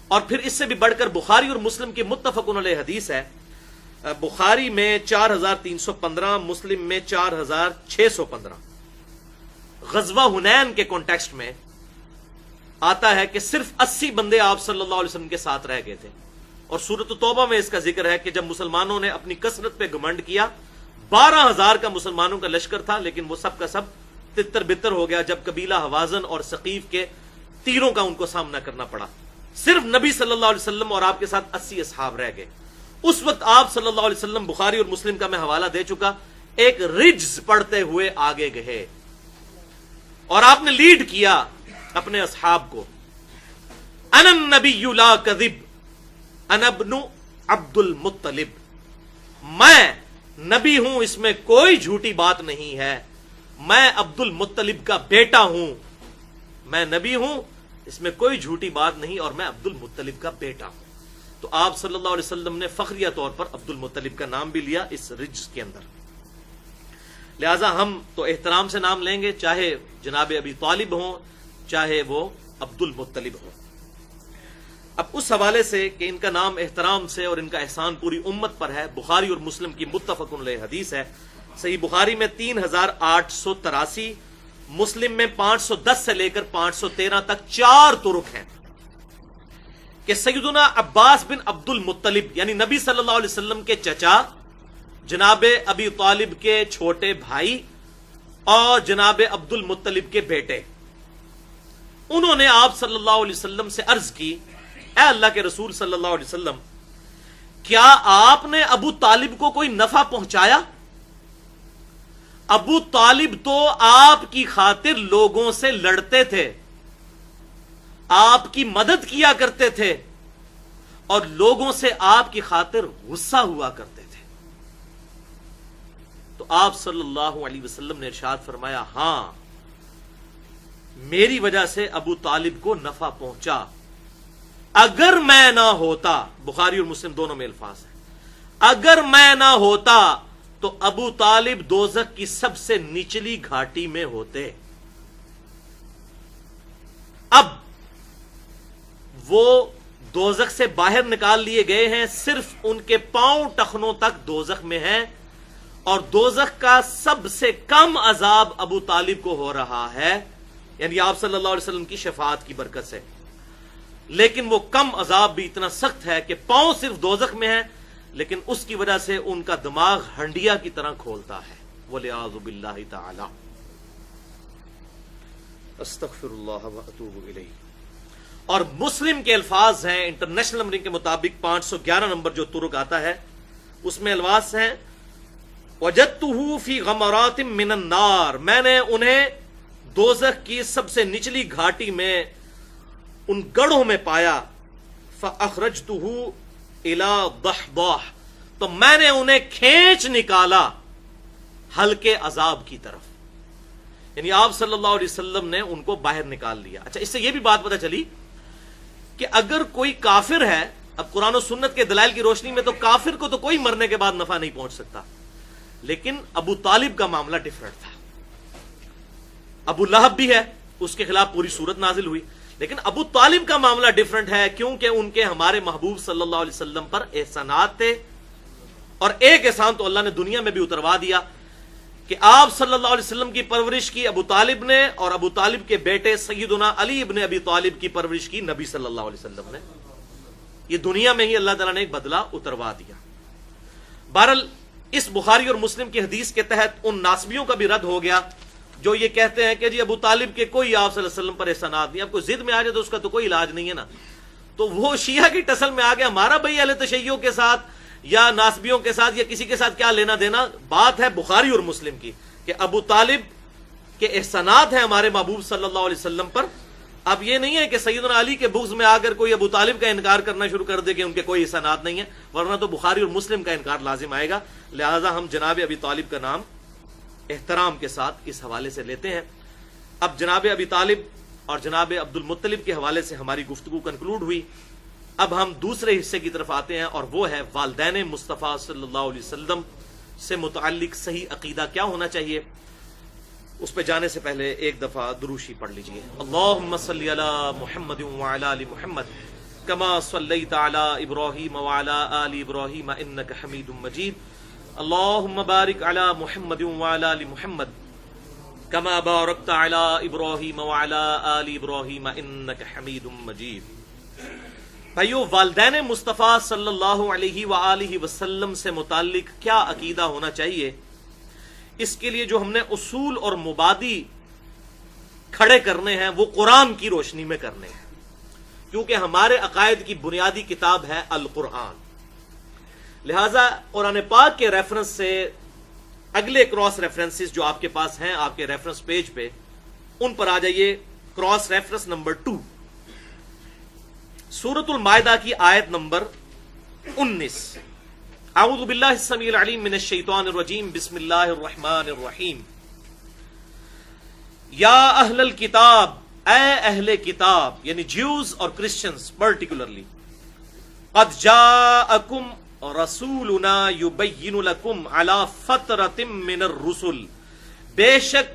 اور پھر اس سے بھی بڑھ کر بخاری اور مسلم کی متفق علیہ حدیث ہے. بخاری میں 4315، مسلم میں 4615. غزوہ حنین کے کانٹیکسٹ میں آتا ہے کہ صرف 80 بندے آپ صلی اللہ علیہ وسلم کے ساتھ رہ گئے تھے. اور سورۃ توبہ میں اس کا ذکر ہے کہ جب مسلمانوں نے اپنی کثرت پہ گھمنڈ کیا، 12,000 کا مسلمانوں کا لشکر تھا، لیکن وہ سب کا سب تتر بتر ہو گیا جب قبیلہ حوازن اور ثقیف کے تیروں کا ان کو سامنا کرنا پڑا۔ صرف نبی صلی اللہ علیہ وسلم اور آپ کے ساتھ 80 اصحاب رہ گئے۔ اس وقت آپ صلی اللہ علیہ وسلم، بخاری اور مسلم کا میں حوالہ دے چکا، ایک رجز پڑھتے ہوئے آگے گئے اور آپ نے لیڈ کیا اپنے اصحاب کو، انا النبی لا کذب انا ابن عبد المطلب، میں نبی ہوں، اس میں کوئی جھوٹی بات نہیں ہے، میں عبد المطلب کا بیٹا ہوں، میں نبی ہوں، اس میں کوئی جھوٹی بات نہیں، اور میں عبد المطلب کا بیٹا ہوں۔ تو آپ صلی اللہ علیہ وسلم نے فخریہ طور پر عبد المطلب کا نام بھی لیا اس رجز کے اندر۔ لہذا ہم تو احترام سے نام لیں گے، چاہے جناب ابی طالب ہوں، چاہے وہ عبد المطلب ہوں۔ اب اس حوالے سے کہ ان کا نام احترام سے اور ان کا احسان پوری امت پر ہے، بخاری اور مسلم کی متفق علیہ حدیث ہے۔ صحیح بخاری میں 3883، مسلم میں 510 سے لے کر 513 تک 4 طرق ہیں کہ سیدنا عباس بن عبد المطلب یعنی نبی صلی اللہ علیہ وسلم کے چچا، جناب ابی طالب کے چھوٹے بھائی اور جناب عبد المطلب کے بیٹے، انہوں نے آپ صلی اللہ علیہ وسلم سے عرض کی، اے اللہ کے رسول صلی اللہ علیہ وسلم، کیا آپ نے ابو طالب کو کوئی نفع پہنچایا؟ ابو طالب تو آپ کی خاطر لوگوں سے لڑتے تھے، آپ کی مدد کیا کرتے تھے، اور لوگوں سے آپ کی خاطر غصہ ہوا کرتے تھے۔ تو آپ صلی اللہ علیہ وسلم نے ارشاد فرمایا، ہاں میری وجہ سے ابو طالب کو نفع پہنچا، اگر میں نہ ہوتا، بخاری اور مسلم دونوں میں الفاظ ہیں، اگر میں نہ ہوتا تو ابو طالب دوزخ کی سب سے نچلی گھاٹی میں ہوتے۔ اب وہ دوزخ سے باہر نکال لیے گئے ہیں، صرف ان کے پاؤں ٹخنوں تک دوزخ میں ہیں، اور دوزخ کا سب سے کم عذاب ابو طالب کو ہو رہا ہے، یعنی آپ صلی اللہ علیہ وسلم کی شفاعت کی برکت سے۔ لیکن وہ کم عذاب بھی اتنا سخت ہے کہ پاؤں صرف دوزخ میں ہیں، لیکن اس کی وجہ سے ان کا دماغ ہنڈیا کی طرح کھولتا ہے۔ وَلِعَاذُ بِاللَّهِ تَعَالَى۔ استغفر اللہ واتوب الیہ۔ اور مسلم کے الفاظ ہیں، انٹرنیشنل نمبرنگ کے مطابق 511 نمبر جو طرق آتا ہے، اس میں الفاظ ہیں، وجدتہ فی غمرات من النار، میں نے انہیں دوزخ کی سب سے نچلی گھاٹی میں، ان گڑھوں میں پایا، فاخرجتہ الی ضحضاح، تو میں نے انہیں کھینچ نکالا ہلکے عذاب کی طرف، یعنی آپ صلی اللہ علیہ وسلم نے ان کو باہر نکال لیا۔ اچھا، اس سے یہ بھی بات پتہ چلی کہ اگر کوئی کافر ہے، اب قرآن و سنت کے دلائل کی روشنی میں تو کافر کو تو کوئی مرنے کے بعد نفع نہیں پہنچ سکتا، لیکن ابو طالب کا معاملہ ڈیفرنٹ تھا۔ ابو لہب بھی ہے، اس کے خلاف پوری سورت نازل ہوئی، لیکن ابو طالب کا معاملہ ڈیفرنٹ ہے، کیونکہ ان کے ہمارے محبوب صلی اللہ علیہ وسلم پر احسانات تھے، اور ایک احسان تو اللہ نے دنیا میں بھی اتروا دیا کہ آپ صلی اللہ علیہ وسلم کی پرورش کی ابو طالب نے، اور ابو طالب کے بیٹے سیدنا علی ابن ابی طالب کی پرورش کی نبی صلی اللہ علیہ وسلم نے۔ یہ دنیا میں ہی اللہ تعالیٰ نے ایک بدلہ اتروا دیا۔ بہرحال اس بخاری اور مسلم کی حدیث کے تحت ان ناسبیوں کا بھی رد ہو گیا جو یہ کہتے ہیں کہ جی ابو طالب کے کوئی آپ صلی اللہ علیہ وسلم پر احسانات نہیں، اب کوئی ضد میں آ جائے تو اس کا تو کوئی علاج نہیں ہے نا، تو وہ شیعہ کی ٹسل میں آ گیا، ہمارا بھائی اہل تشیع کے ساتھ یا ناسبیوں کے ساتھ یا کسی کے ساتھ کیا لینا دینا، بات ہے بخاری اور مسلم کی کہ ابو طالب کے احسانات ہیں ہمارے محبوب صلی اللہ علیہ وسلم پر۔ اب یہ نہیں ہے کہ سیدنا علی کے بغض میں آ کر کوئی ابو طالب کا انکار کرنا شروع کر دے کہ ان کے کوئی احسانات نہیں ہیں، ورنہ تو بخاری اور مسلم کا انکار لازم آئے گا۔ لہذا ہم جناب ابی طالب کا نام احترام کے ساتھ اس حوالے سے لیتے ہیں۔ اب جناب ابی طالب اور جناب عبد المطلب کے حوالے سے ہماری گفتگو کنکلوڈ ہوئی۔ اب ہم دوسرے حصے کی طرف آتے ہیں، اور وہ ہے والدین مصطفیٰ صلی اللہ علیہ وسلم سے متعلق صحیح عقیدہ کیا ہونا چاہیے۔ اس پہ جانے سے پہلے ایک دفعہ دروشی پڑھ لیجئے۔ اللہم صلی علی محمد وعلی آل محمد کما صلیت علی ابراہیم وعلی آل ابراہیم انک حمید مجید۔ اللہم بارک علی محمد وعلی آل محمد کما بارکت علی ابراہیم وعلی آل ابراہیم انک حمید مجید۔ بھائیو، والدین مصطفیٰ صلی اللہ علیہ وآلہ وسلم سے متعلق کیا عقیدہ ہونا چاہیے، اس کے لیے جو ہم نے اصول اور مبادی کھڑے کرنے ہیں وہ قرآن کی روشنی میں کرنے ہیں، کیونکہ ہمارے عقائد کی بنیادی کتاب ہے القرآن۔ لہذا قرآن پاک کے ریفرنس سے اگلے کراس ریفرنسز جو آپ کے پاس ہیں آپ کے ریفرنس پیج پہ، ان پر آ جائیے۔ کراس ریفرنس نمبر 2، سورۃ المائدہ کی آیت نمبر 19۔ اعوذ باللہ السمیع العلیم من الشیطان الرجیم، بسم اللہ الرحمن الرحیم۔ یا اہل الکتاب، اے اہل کتاب، یعنی جیوز اور کرسچنز پرٹیکولرلی، قد جاءکم رسولنا یبین لکم علی فترۃ من الرسل، بے شک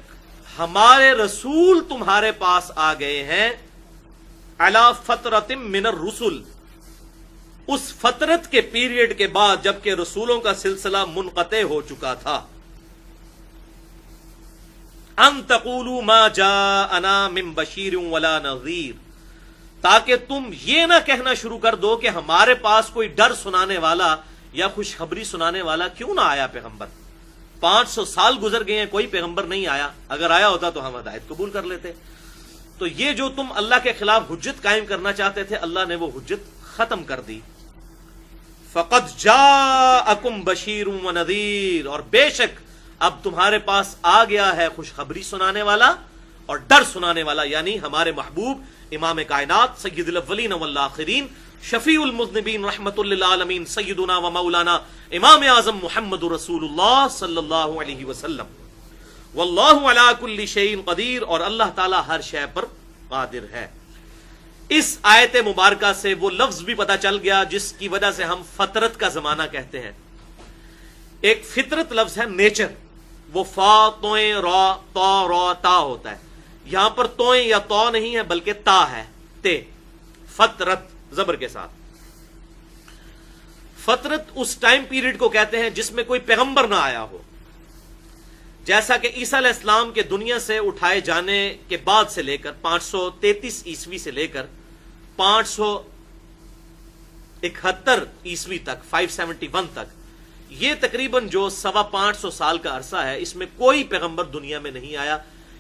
ہمارے رسول تمہارے پاس آ گئے ہیں، علی فترۃ من الرسل، اس فترت کے پیریڈ کے بعد جبکہ رسولوں کا سلسلہ منقطع ہو چکا تھا۔ ان تقولوا ما جاءنا من بشیر ولا نذیر، تاکہ تم یہ نہ کہنا شروع کر دو کہ ہمارے پاس کوئی ڈر سنانے والا یا خوشخبری سنانے والا کیوں نہ آیا پیغمبر۔ 500 سال گزر گئے ہیں، کوئی پیغمبر نہیں آیا، اگر آیا ہوتا تو ہم ہدایت قبول کر لیتے۔ تو یہ جو تم اللہ کے خلاف حجت قائم کرنا چاہتے تھے، اللہ نے وہ حجت ختم کر دی۔ فقد جاءکم بشیر ونذیر، اور بے شک اب تمہارے پاس آ گیا ہے خوشخبری سنانے والا اور ڈر سنانے والا، یعنی ہمارے محبوب امام کائنات سید الاولین والآخرین، شفیع المذنبین، رحمت للعالمین، سیدنا و مولانا امام اعظم محمد رسول اللہ صلی اللہ علیہ وسلم۔ واللہ علی کل شیء قدیر، اور اللہ تعالی ہر شے پر قادر ہے۔ اس آیت مبارکہ سے وہ لفظ بھی پتہ چل گیا جس کی وجہ سے ہم فطرت کا زمانہ کہتے ہیں۔ ایک فطرت لفظ ہے نیچر، وہ فا توئیں را تا را تا ہوتا ہے، یہاں پر توئیں یا تو نہیں ہے بلکہ تا ہے، تے، فطرت زبر کے ساتھ۔ فطرت اس ٹائم پیریڈ کو کہتے ہیں جس میں کوئی پیغمبر نہ آیا ہو، جیسا کہ عیسیٰ علیہ السلام کے دنیا سے اٹھائے جانے کے بعد سے لے کر 533 عیسوی سے لے کر 571 عیسوی تک، 571 تک، یہ تقریباً جو 525 سال کا عرصہ ہے، اس میں کوئی پیغمبر دنیا میں نہیں آیا۔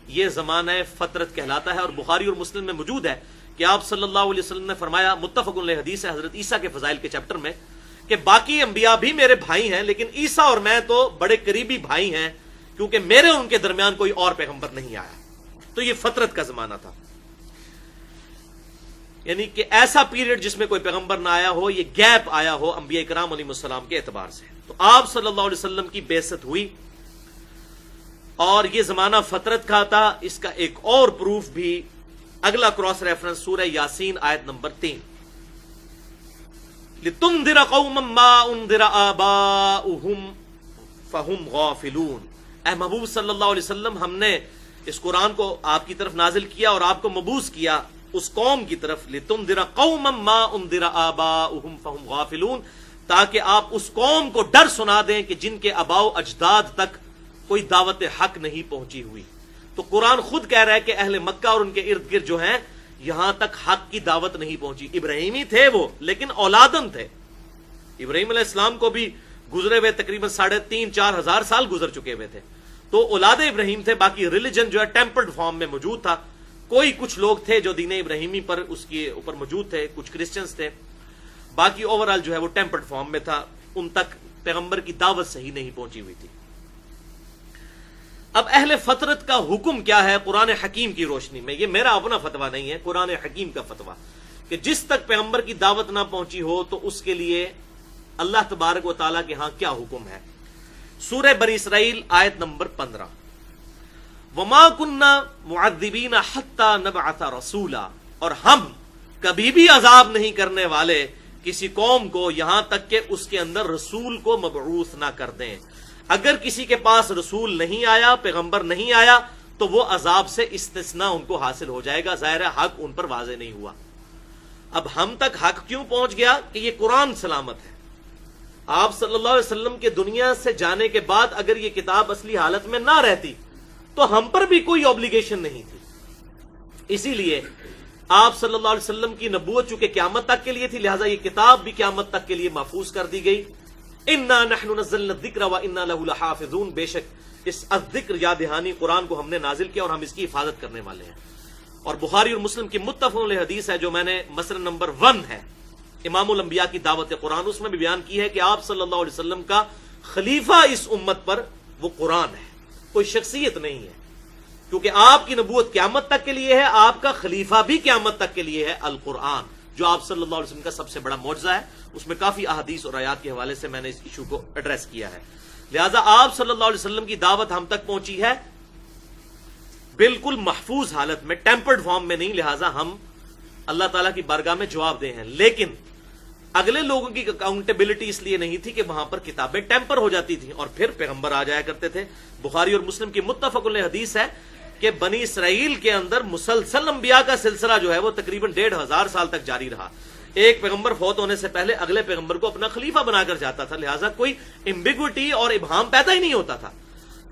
یہ زمانہ فطرت کہلاتا ہے، اور بخاری اور مسلم میں موجود ہے کہ آپ صلی اللہ علیہ وسلم نے فرمایا، متفق علیہ حدیث ہے حضرت عیسیٰ کے فضائل کے چیپٹر میں، کہ باقی انبیاء بھی میرے بھائی ہیں لیکن عیسیٰ اور میں تو بڑے قریبی بھائی ہیں، کیونکہ میرے اور ان کے درمیان کوئی اور پیغمبر نہیں آیا۔ تو یہ فطرت کا زمانہ تھا، یعنی کہ ایسا پیریڈ جس میں کوئی پیغمبر نہ آیا ہو، یہ گیپ آیا ہو انبیاء کرام علیہ السلام کے اعتبار سے۔ تو آپ صلی اللہ علیہ وسلم کی بعثت ہوئی اور یہ زمانہ فطرت کا تھا۔ اس کا ایک اور پروف بھی اگلا کراس ریفرنس سورہ یاسین آیت نمبر 3، لِتُنذِرَ قَوْمًا مَّا أُنذِرَ آبَاؤُهُمْ فَهُمْ غَافِلُونَ۔ اے محبوب صلی اللہ علیہ وسلم، ہم نے اس قرآن کو آپ کی طرف نازل کیا اور آپ کو مبعوث کیا اس قوم کی طرف، لِتُنذِرَ قَوْمًا مَّا أُنذِرَ آبَاؤُهُمْ فَهُمْ غَافِلُونَ، تاکہ آپ اس قوم کو ڈر سنا دیں کہ جن کے آباء و اجداد تک کوئی دعوت حق نہیں پہنچی ہوئی۔ تو قرآن خود کہہ رہا ہے کہ اہل مکہ اور ان کے ارد گرد جو ہیں، یہاں تک حق کی دعوت نہیں پہنچی۔ ابراہیمی تھے وہ، لیکن اولادن تھے۔ ابراہیم علیہ السلام کو بھی گزرے ہوئے تقریباً 3,500-4 ہزار سال گزر چکے ہوئے تھے، تو اولاد ابراہیم تھے۔ باقی ریلیجن جو ہے ٹیمپرڈ فارم میں موجود تھا، کوئی کچھ لوگ تھے جو دین ابراہیمی پر اس کے اوپر موجود تھے، کچھ کرسچنز تھے، باقی اوورال جو ہے وہ ٹیمپرڈ فارم میں تھا، ان تک پیغمبر کی دعوت صحیح نہیں پہنچی ہوئی تھی۔ اب اہل فطرت کا حکم کیا ہے قرآن حکیم کی روشنی میں؟ یہ میرا اپنا فتویٰ نہیں ہے، قرآن حکیم کا فتویٰ، کہ جس تک پیغمبر کی دعوت نہ پہنچی ہو تو اس کے لیے اللہ تبارک و تعالیٰ کے ہاں کیا حکم ہے۔ سورہ بنی اسرائیل آیت نمبر 15، وَمَا كُنَّا مُعَذِّبِينَ حَتَّى نَبْعَثَ رَسُولًا، اور ہم کبھی بھی عذاب نہیں کرنے والے کسی قوم کو یہاں تک کہ اس کے اندر رسول کو مبعوث نہ کر دیں۔ اگر کسی کے پاس رسول نہیں آیا، پیغمبر نہیں آیا، تو وہ عذاب سے استثناء ان کو حاصل ہو جائے گا، ظاہر ہے حق ان پر واضح نہیں ہوا۔ اب ہم تک حق کیوں پہنچ گیا؟ کہ یہ قرآن سلامت ہے۔ آپ صلی اللہ علیہ وسلم کے دنیا سے جانے کے بعد اگر یہ کتاب اصلی حالت میں نہ رہتی تو ہم پر بھی کوئی اوبلیگیشن نہیں تھی۔ اسی لیے آپ صلی اللہ علیہ وسلم کی نبوت چونکہ قیامت تک کے لیے تھی، لہٰذا یہ کتاب بھی قیامت تک کے لیے محفوظ کر دی گئی. انا نحن نزلنا الذکر وانا له لحافظون، بے شک اس الذکر یاد دہانی قرآن کو ہم نے نازل کیا اور ہم اس کی حفاظت کرنے والے ہیں. اور بخاری اور مسلم کی متفق علیہ حدیث ہے جو میں نے مسئلہ نمبر 1 ہے امام الانبیاء کی دعوت قرآن، اس میں بھی بیان کی ہے کہ آپ صلی اللہ علیہ وسلم کا خلیفہ اس امت پر وہ قرآن ہے، کوئی شخصیت نہیں ہے، کیونکہ آپ کی نبوت قیامت تک کے لیے ہے، آپ کا خلیفہ بھی قیامت تک کے لیے ہے القرآن، جو آپ صلی اللہ علیہ وسلم کا سب سے بڑا معجزہ ہے. اس میں کافی احادیث اور آیات کے حوالے سے میں نے اس ایشو کو ایڈریس کیا ہے. لہذا آپ صلی اللہ علیہ وسلم کی دعوت ہم تک پہنچی ہے بالکل محفوظ حالت میں، ٹیمپرڈ فارم میں نہیں، لہذا ہم اللہ تعالیٰ کی بارگاہ میں جواب دہ ہیں. لیکن اگلے لوگوں کی اکاؤنٹیبلٹی اس لیے نہیں تھی کہ وہاں پر کتابیں ٹیمپر ہو جاتی تھیں اور پھر پیغمبر آ جایا کرتے تھے. بخاری اور مسلم کی متفق علیہ حدیث ہے کہ بنی اسرائیل کے اندر مسلسل انبیاء کا سلسلہ جو ہے وہ تقریباً 1500 سال تک جاری رہا. ایک پیغمبر فوت ہونے سے پہلے اگلے پیغمبر کو اپنا خلیفہ بنا کر جاتا تھا، لہٰذا کوئی ایمبیگوٹی اور ابہام پیدا ہی نہیں ہوتا تھا.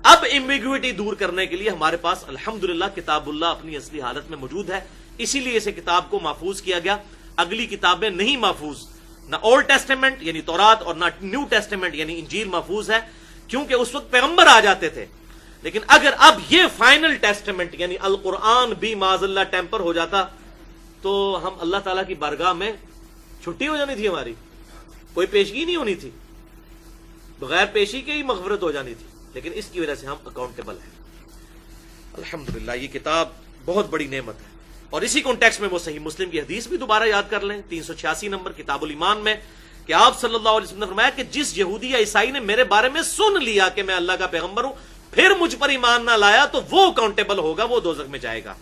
اب ایمبیگوٹی دور کرنے کے لیے ہمارے پاس الحمدللہ کتاب اللہ اپنی اصلی حالت میں موجود ہے، اسی لیے اسے کتاب کو محفوظ کیا گیا. اگلی کتابیں نہیں محفوظ، نہ اولڈ ٹیسٹیمنٹ یعنی تورات اور نہ نیو ٹیسٹیمنٹ یعنی انجیل محفوظ ہے، کیونکہ اس وقت پیغمبر آ جاتے تھے. لیکن اگر اب یہ فائنل ٹیسٹیمنٹ یعنی القرآن بھی معاذ اللہ ٹیمپر ہو جاتا تو ہم اللہ تعالیٰ کی بارگاہ میں چھٹی ہو جانی تھی، ہماری کوئی پیشگی نہیں ہونی تھی، بغیر پیشی کے ہی مغفرت ہو جانی تھی. لیکن اس کی وجہ سے ہم اکاؤنٹیبل ہیں. الحمدللہ یہ کتاب بہت بڑی نعمت ہے. اور اسی کانٹیکسٹ میں وہ صحیح مسلم کی حدیث بھی دوبارہ یاد کر لیں 386 نمبر کتاب الایمان میں کہ آپ صلی اللہ علیہ وسلم نے فرمایا کہ جس یہودی یا عیسائی نے میرے بارے میں سن لیا کہ میں اللہ کا پیغمبر ہوں پھر مجھ پر ایمان نہ لایا تو وہ اکاؤنٹیبل ہوگا، وہ دوزخ میں جائے گا.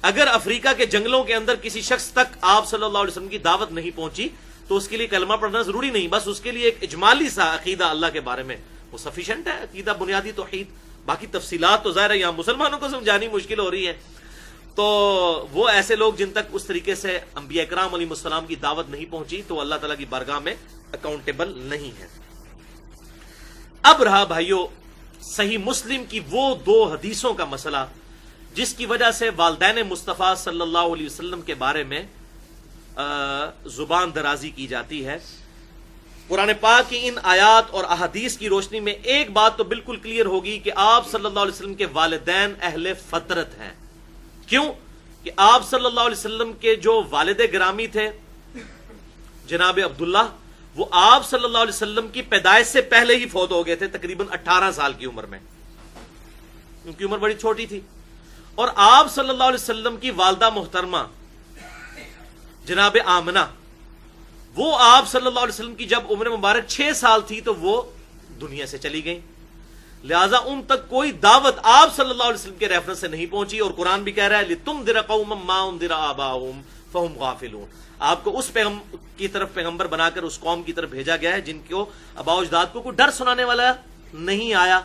اگر افریقہ کے جنگلوں کے اندر کسی شخص تک آپ صلی اللہ علیہ وسلم کی دعوت نہیں پہنچی تو اس کے لیے کلمہ پڑھنا ضروری نہیں، بس اس کے لیے ایک اجمالی سا عقیدہ اللہ کے بارے میں وہ سفیشینٹ ہے. عقیدہ بنیادی توحید، باقی تفصیلات تو ظاہر ہے یہاں مسلمانوں کو سمجھانی مشکل ہو رہی ہے. تو وہ ایسے لوگ جن تک اس طریقے سے انبیاء کرام علیہ السلام کی دعوت نہیں پہنچی تو اللہ تعالیٰ کی بارگاہ میں اکاؤنٹیبل نہیں ہے. اب رہا بھائیو صحیح مسلم کی وہ 2 حدیثوں کا مسئلہ جس کی وجہ سے والدین مصطفیٰ صلی اللہ علیہ وسلم کے بارے میں زبان درازی کی جاتی ہے. قرآن پاک کی ان آیات اور احادیث کی روشنی میں ایک بات تو بالکل کلیئر ہوگی کہ آپ صلی اللہ علیہ وسلم کے والدین اہل فطرت ہیں. کیوں کہ آپ صلی اللہ علیہ وسلم کے جو والد گرامی تھے جناب عبداللہ، وہ آپ صلی اللہ علیہ وسلم کی پیدائش سے پہلے ہی فوت ہو گئے تھے تقریباً 18 سال کی عمر میں، ان کی عمر بڑی چھوٹی تھی. اور آپ صلی اللہ علیہ وسلم کی والدہ محترمہ جناب آمنہ، وہ آپ صلی اللہ علیہ وسلم کی جب عمر مبارک 6 سال تھی تو وہ دنیا سے چلی گئیں. لہذا ان تک کوئی دعوت آپ صلی اللہ علیہ وسلم کے ریفرنس سے نہیں پہنچی. اور قرآن بھی کہہ رہا ہے لِتُنذِرَ قَوْمًا مَا أُنذِرَ آبَاؤُهُمْ فَهُمْ غَافِلُونَ. آپ کو اس کی طرف پیغمبر بنا کر اس قوم کی طرف بھیجا گیا ہے جن کو آباء و اجداد کو کوئی ڈر سنانے والا نہیں آیا.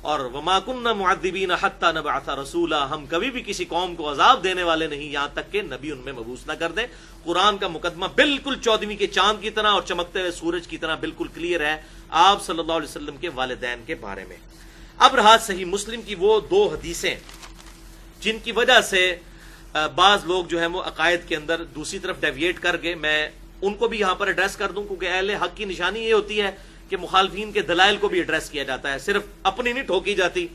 اور وَمَا كُنَّا مُعَذِّبِينَ حَتَّى نَبْعَثَ رَسُولًا، ہم کبھی بھی کسی قوم کو عذاب دینے والے نہیں یہاں تک کہ نبی ان میں مبعوث نہ کر دیں. قرآن کا مقدمہ بالکل 14ویں کے چاند کی طرح اور چمکتے ہوئے سورج کی طرح بالکل کلیئر ہے آپ صلی اللہ علیہ وسلم کے والدین کے بارے میں. اب رہا صحیح مسلم کی وہ 2 حدیثیں جن کی وجہ سے بعض لوگ جو ہیں وہ عقائد کے اندر دوسری طرف ڈیویٹ کر گئے. میں ان کو بھی یہاں پر ایڈریس کر دوں کیونکہ اہل حق کی نشانی یہ ہوتی ہے کہ مخالفین کے دلائل کو بھی ایڈریس کیا جاتا ہے، صرف اپنی نہیں ٹھوکی جاتی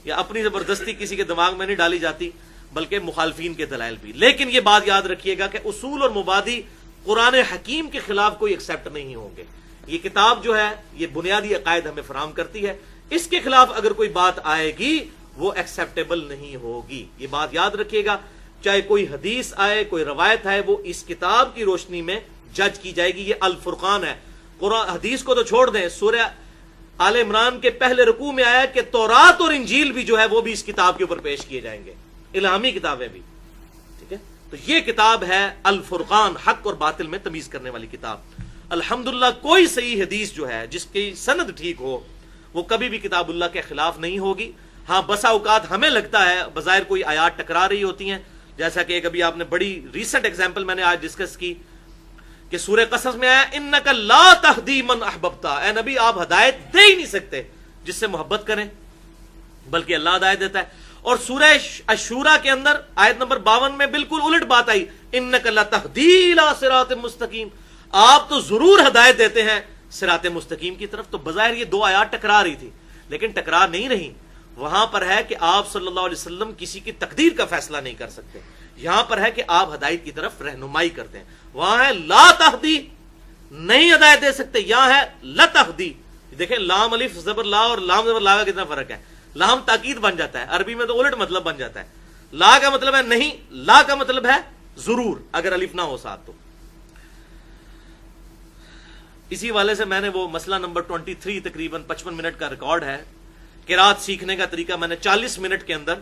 یا اپنی زبردستی کسی کے دماغ میں نہیں ڈالی جاتی بلکہ مخالفین کے دلائل بھی. لیکن یہ بات یاد رکھیے گا کہ اصول اور مبادی قرآن حکیم کے خلاف کوئی ایکسیپٹ نہیں ہوں گے. یہ کتاب جو ہے یہ بنیادی عقائد ہمیں فراہم کرتی ہے، اس کے خلاف اگر کوئی بات آئے گی وہ ایکسیپٹیبل نہیں ہوگی. یہ بات یاد رکھیے گا، چاہے کوئی حدیث آئے کوئی روایت آئے وہ اس کتاب کی روشنی میں جج کی جائے گی. یہ الفرقان ہے. قرآن حدیث کو تو چھوڑ دیں، سورہ آل عمران کے پہلے رکوع میں آیا کہ تورات اور انجیل بھی جو ہے وہ بھی اس کتاب کے اوپر پیش کیے جائیں گے، الہامی کتابیں بھی. ٹھیک ہے، تو یہ کتاب ہے الفرقان، حق اور باطل میں تمیز کرنے والی کتاب. الحمدللہ کوئی صحیح حدیث جو ہے جس کی سند ٹھیک ہو وہ کبھی بھی کتاب اللہ کے خلاف نہیں ہوگی. ہاں بسا اوقات ہمیں لگتا ہے بظاہر کوئی آیات ٹکرا رہی ہوتی ہیں، جیسا کہ ایک ابھی آپ نے بڑی ریسنٹ ایگزامپل میں نے آج ڈسکس کی کہ سورہ قصص میں آیا انک لا تہدی من احببتا، اے نبی آپ ہدایت دے ہی نہیں سکتے جس سے محبت کریں، بلکہ اللہ ہدایت دیتا ہے. اور سورہ الشورى کے اندر آیت نمبر 52 میں بالکل الٹ بات آئی، انک لتہدی الی صراط مستقیم، آپ تو ضرور ہدایت دیتے ہیں صراط مستقیم کی طرف۔ تو بظاہر یہ دو آیات ٹکرا رہی تھی، لیکن ٹکرا نہیں رہی۔ وہاں پر ہے کہ آپ صلی اللہ علیہ وسلم کسی کی تقدیر کا فیصلہ نہیں کر سکتے، یہاں پر ہے کہ آپ ہدایت کی طرف رہنمائی کرتے ہیں۔ وہاں ہے لا تہدی، نہیں ہدایت دے سکتے، یہاں ہے لتہدی۔ دیکھیں لام الف زبر لا اور لام زبر لا کا کتنا فرق ہے۔ لام تاکید بن جاتا ہے، عربی میں تو الٹ مطلب بن جاتا ہے۔ لا کا مطلب ہے نہیں، لا کا مطلب ہے ضرور، اگر الف نہ ہو ساتھ تو۔ اسی والے سے میں نے وہ مسئلہ نمبر 23 تقریباً 55 منٹ کا ریکارڈ ہے، قرات سیکھنے کا طریقہ میں نے 40 منٹ کے اندر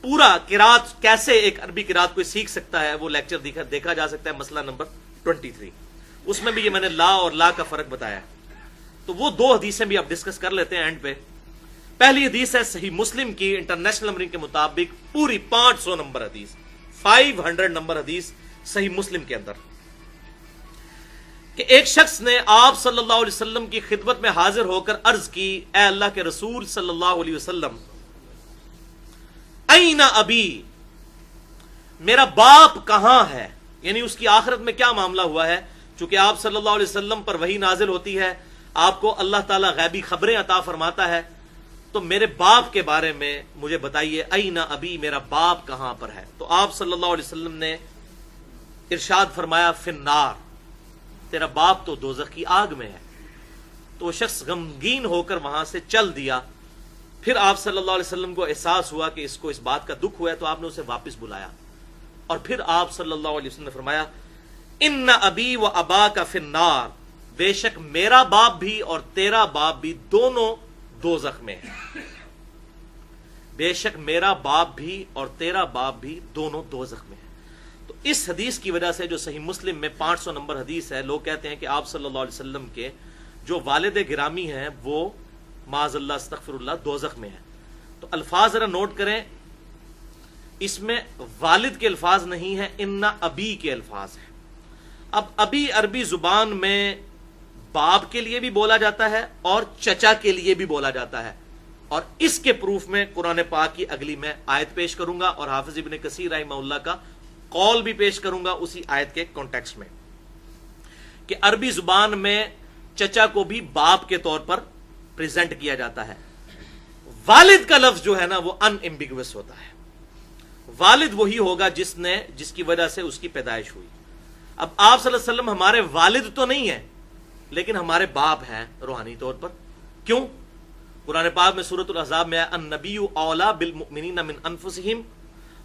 پورا قرات کیسے ایک عربی قرات کوئی سیکھ سکتا ہے وہ لیکچر دیکھا جا سکتا ہے، مسئلہ نمبر 23۔ اس میں بھی یہ میں نے لا اور لا کا فرق بتایا۔ تو وہ دو حدیثیں بھی آپ ڈسکس کر لیتے ہیں اینڈ پہ۔ پہلی حدیث ہے صحیح مسلم کی انٹرنیشنل نمبرنگ کے مطابق پوری 500 نمبر حدیث، 500 نمبر حدیث صحیح مسلم کے اندر، کہ ایک شخص نے آپ صلی اللہ علیہ وسلم کی خدمت میں حاضر ہو کر عرض کی، اے اللہ کے رسول صلی اللہ علیہ وسلم، این ابی، میرا باپ کہاں ہے؟ یعنی اس کی آخرت میں کیا معاملہ ہوا ہے؟ چونکہ آپ صلی اللہ علیہ وسلم پر وحی نازل ہوتی ہے، آپ کو اللہ تعالیٰ غیبی خبریں عطا فرماتا ہے، تو میرے باپ کے بارے میں مجھے بتائیے، این ابی، میرا باپ کہاں پر ہے؟ تو آپ صلی اللہ علیہ وسلم نے ارشاد فرمایا، فی النار، تیرا باپ تو دوزخ کی آگ میں ہے۔ تو وہ شخص غمگین ہو کر وہاں سے چل دیا۔ پھر آپ صلی اللہ علیہ وسلم کو احساس ہوا کہ اس کو اس بات کا دکھ ہوا ہے، تو آپ نے اسے واپس بلایا، اور پھر آپ صلی اللہ علیہ وسلم نے فرمایا، ان ابی و اباک فی النار، بے شک میرا باپ بھی اور تیرا باپ بھی دونوں دوزخ میں ہیں، بے شک میرا باپ بھی اور تیرا باپ بھی دونوں دوزخ میں ہیں۔ تو اس حدیث کی وجہ سے جو صحیح مسلم میں 500 نمبر حدیث ہے، لوگ کہتے ہیں کہ آپ صلی اللہ علیہ وسلم کے جو والد گرامی ہیں وہ معاذ اللہ استغفر اللہ دوزخ میں ہیں۔ تو الفاظ ذرا نوٹ کریں، اس میں والد کے الفاظ نہیں ہیں، ان ابی کے الفاظ ہیں۔ اب ابی عربی زبان میں باپ کے لیے بھی بولا جاتا ہے اور چچا کے لیے بھی بولا جاتا ہے، اور اس کے پروف میں قرآن پاک کی اگلی میں آیت پیش کروں گا، اور حافظ ابن کثیر رحمہ اللہ کا قول بھی پیش کروں گا اسی آیت کے کانٹیکسٹ میں، کہ عربی زبان میں چچا کو بھی باپ کے طور پر پریزنٹ کیا جاتا ہے۔ والد کا لفظ جو ہے نا وہ ان ایمبیگوس ہوتا ہے، والد وہی ہوگا جس کی وجہ سے اس کی پیدائش ہوئی۔ اب آپ صلی اللہ علیہ وسلم ہمارے والد تو نہیں ہیں، لیکن ہمارے باپ ہیں روحانی طور پر۔ کیوں؟ قرآن پاک میں سورۃ الاحزاب میں النبی اولیٰ بالمؤمنین من انفسہم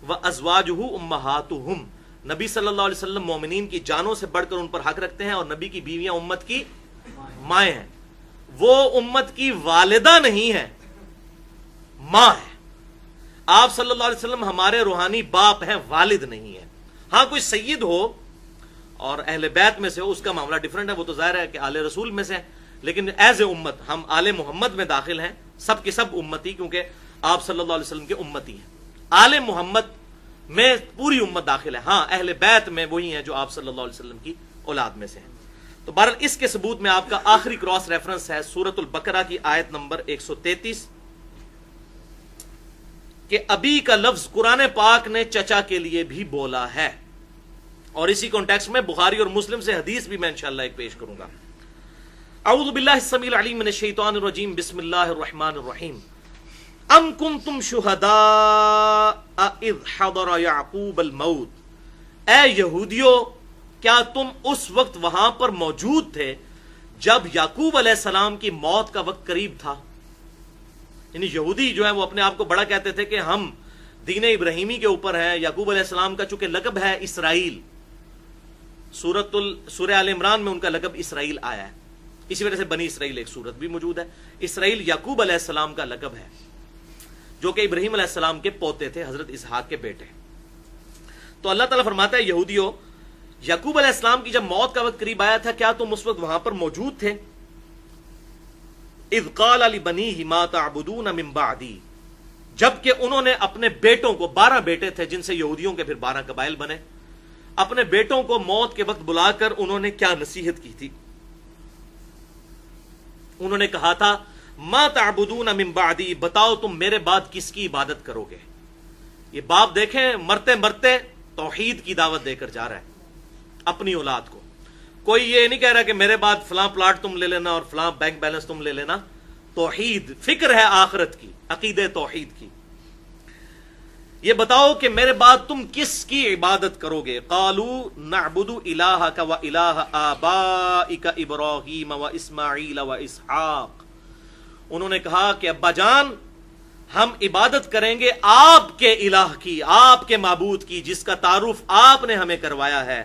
وازواجہ امہاتہم، نبی صلی اللہ علیہ وسلم مومنین کی جانوں سے بڑھ کر ان پر حق رکھتے ہیں، اور نبی کی بیویاں امت کی مائیں ہیں۔ وہ امت کی والدہ نہیں ہے، ماں ہے۔ آپ صلی اللہ علیہ وسلم ہمارے روحانی باپ ہیں، والد نہیں ہے۔ ہاں کوئی سید ہو اور اہل بیت میں سے ہو، اس کا معاملہ ڈیفرنٹ ہے، وہ تو ظاہر ہے کہ آل رسول میں سے ہے، لیکن ایز اے امت ہم آل محمد میں داخل ہیں، سب کے سب امتی، کیونکہ آپ صلی اللہ علیہ وسلم کے امتی ہیں۔ آل محمد میں پوری امت داخل ہے، ہاں اہل بیت میں وہی ہیں جو آپ صلی اللہ علیہ وسلم کی اولاد میں سے ہیں۔ تو بہرحال اس کے ثبوت میں آپ کا آخری کراس ریفرنس ہے سورۃ البقرہ کی آیت نمبر 133، کہ ابی کا لفظ قرآن پاک نے چچا کے لیے بھی بولا ہے، اور اسی کانٹیکسٹ میں بخاری اور مسلم سے حدیث بھی میں انشاءاللہ ایک پیش کروں گا۔ اعوذ باللہ السمیع العلیم من الشیطان الرجیم، بسم اللہ الرحمن الرحیم۔ ام کنتم شہداء اذ حضر یعقوب الموت، اے یہودیو کیا تم اس وقت وہاں پر موجود تھے جب یعقوب علیہ السلام کی موت کا وقت قریب تھا؟ یعنی یہودی جو ہے وہ اپنے آپ کو بڑا کہتے تھے کہ ہم دین ابراہیمی کے اوپر ہیں، یعقوب علیہ السلام کا چونکہ لقب ہے اسرائیل، سورہ آل عمران میں ان کا لقب اسرائیل آیا ہے، اسی وجہ سے بنی اسرائیل ایک سورت بھی موجود ہے۔ اسرائیل یعقوب علیہ السلام کا لقب ہے، جو کہ ابراہیم علیہ السلام کے پوتے تھے، حضرت اسحاق کے بیٹے۔ تو اللہ تعالیٰ فرماتا ہے یہودیو، یعقوب علیہ السلام کی جب موت کا وقت قریب آیا تھا، کیا تم اس وقت وہاں پر موجود تھے؟ اذ قال لبنیہ ما تعبدون من بعدی، جبکہ انہوں نے اپنے بیٹوں کو، 12 بیٹے تھے جن سے یہودیوں کے پھر 12 قبائل بنے، اپنے بیٹوں کو موت کے وقت بلا کر انہوں نے کیا نصیحت کی تھی؟ انہوں نے کہا تھا ما تعبدون من بعدی، بتاؤ تم میرے بعد کس کی عبادت کرو گے؟ یہ باپ دیکھیں مرتے مرتے توحید کی دعوت دے کر جا رہا ہے اپنی اولاد کو. کوئی یہ نہیں کہہ رہا کہ میرے بعد فلاں پلاٹ تم لے لینا اور فلاں بینک بیلنس تم لے لینا. توحید، فکر ہے آخرت کی، عقیدہ توحید کی. یہ بتاؤ کہ میرے بعد تم کس کی عبادت کرو گے؟ قالوا نعبد الہک و الہ آبائک ابراہیم و اسماعیل و اسحاق. انہوں نے کہا کہ ابا جان ہم عبادت کریں گے آپ کے الہ کی، آپ کے معبود کی، جس کا تعارف آپ نے ہمیں کروایا ہے.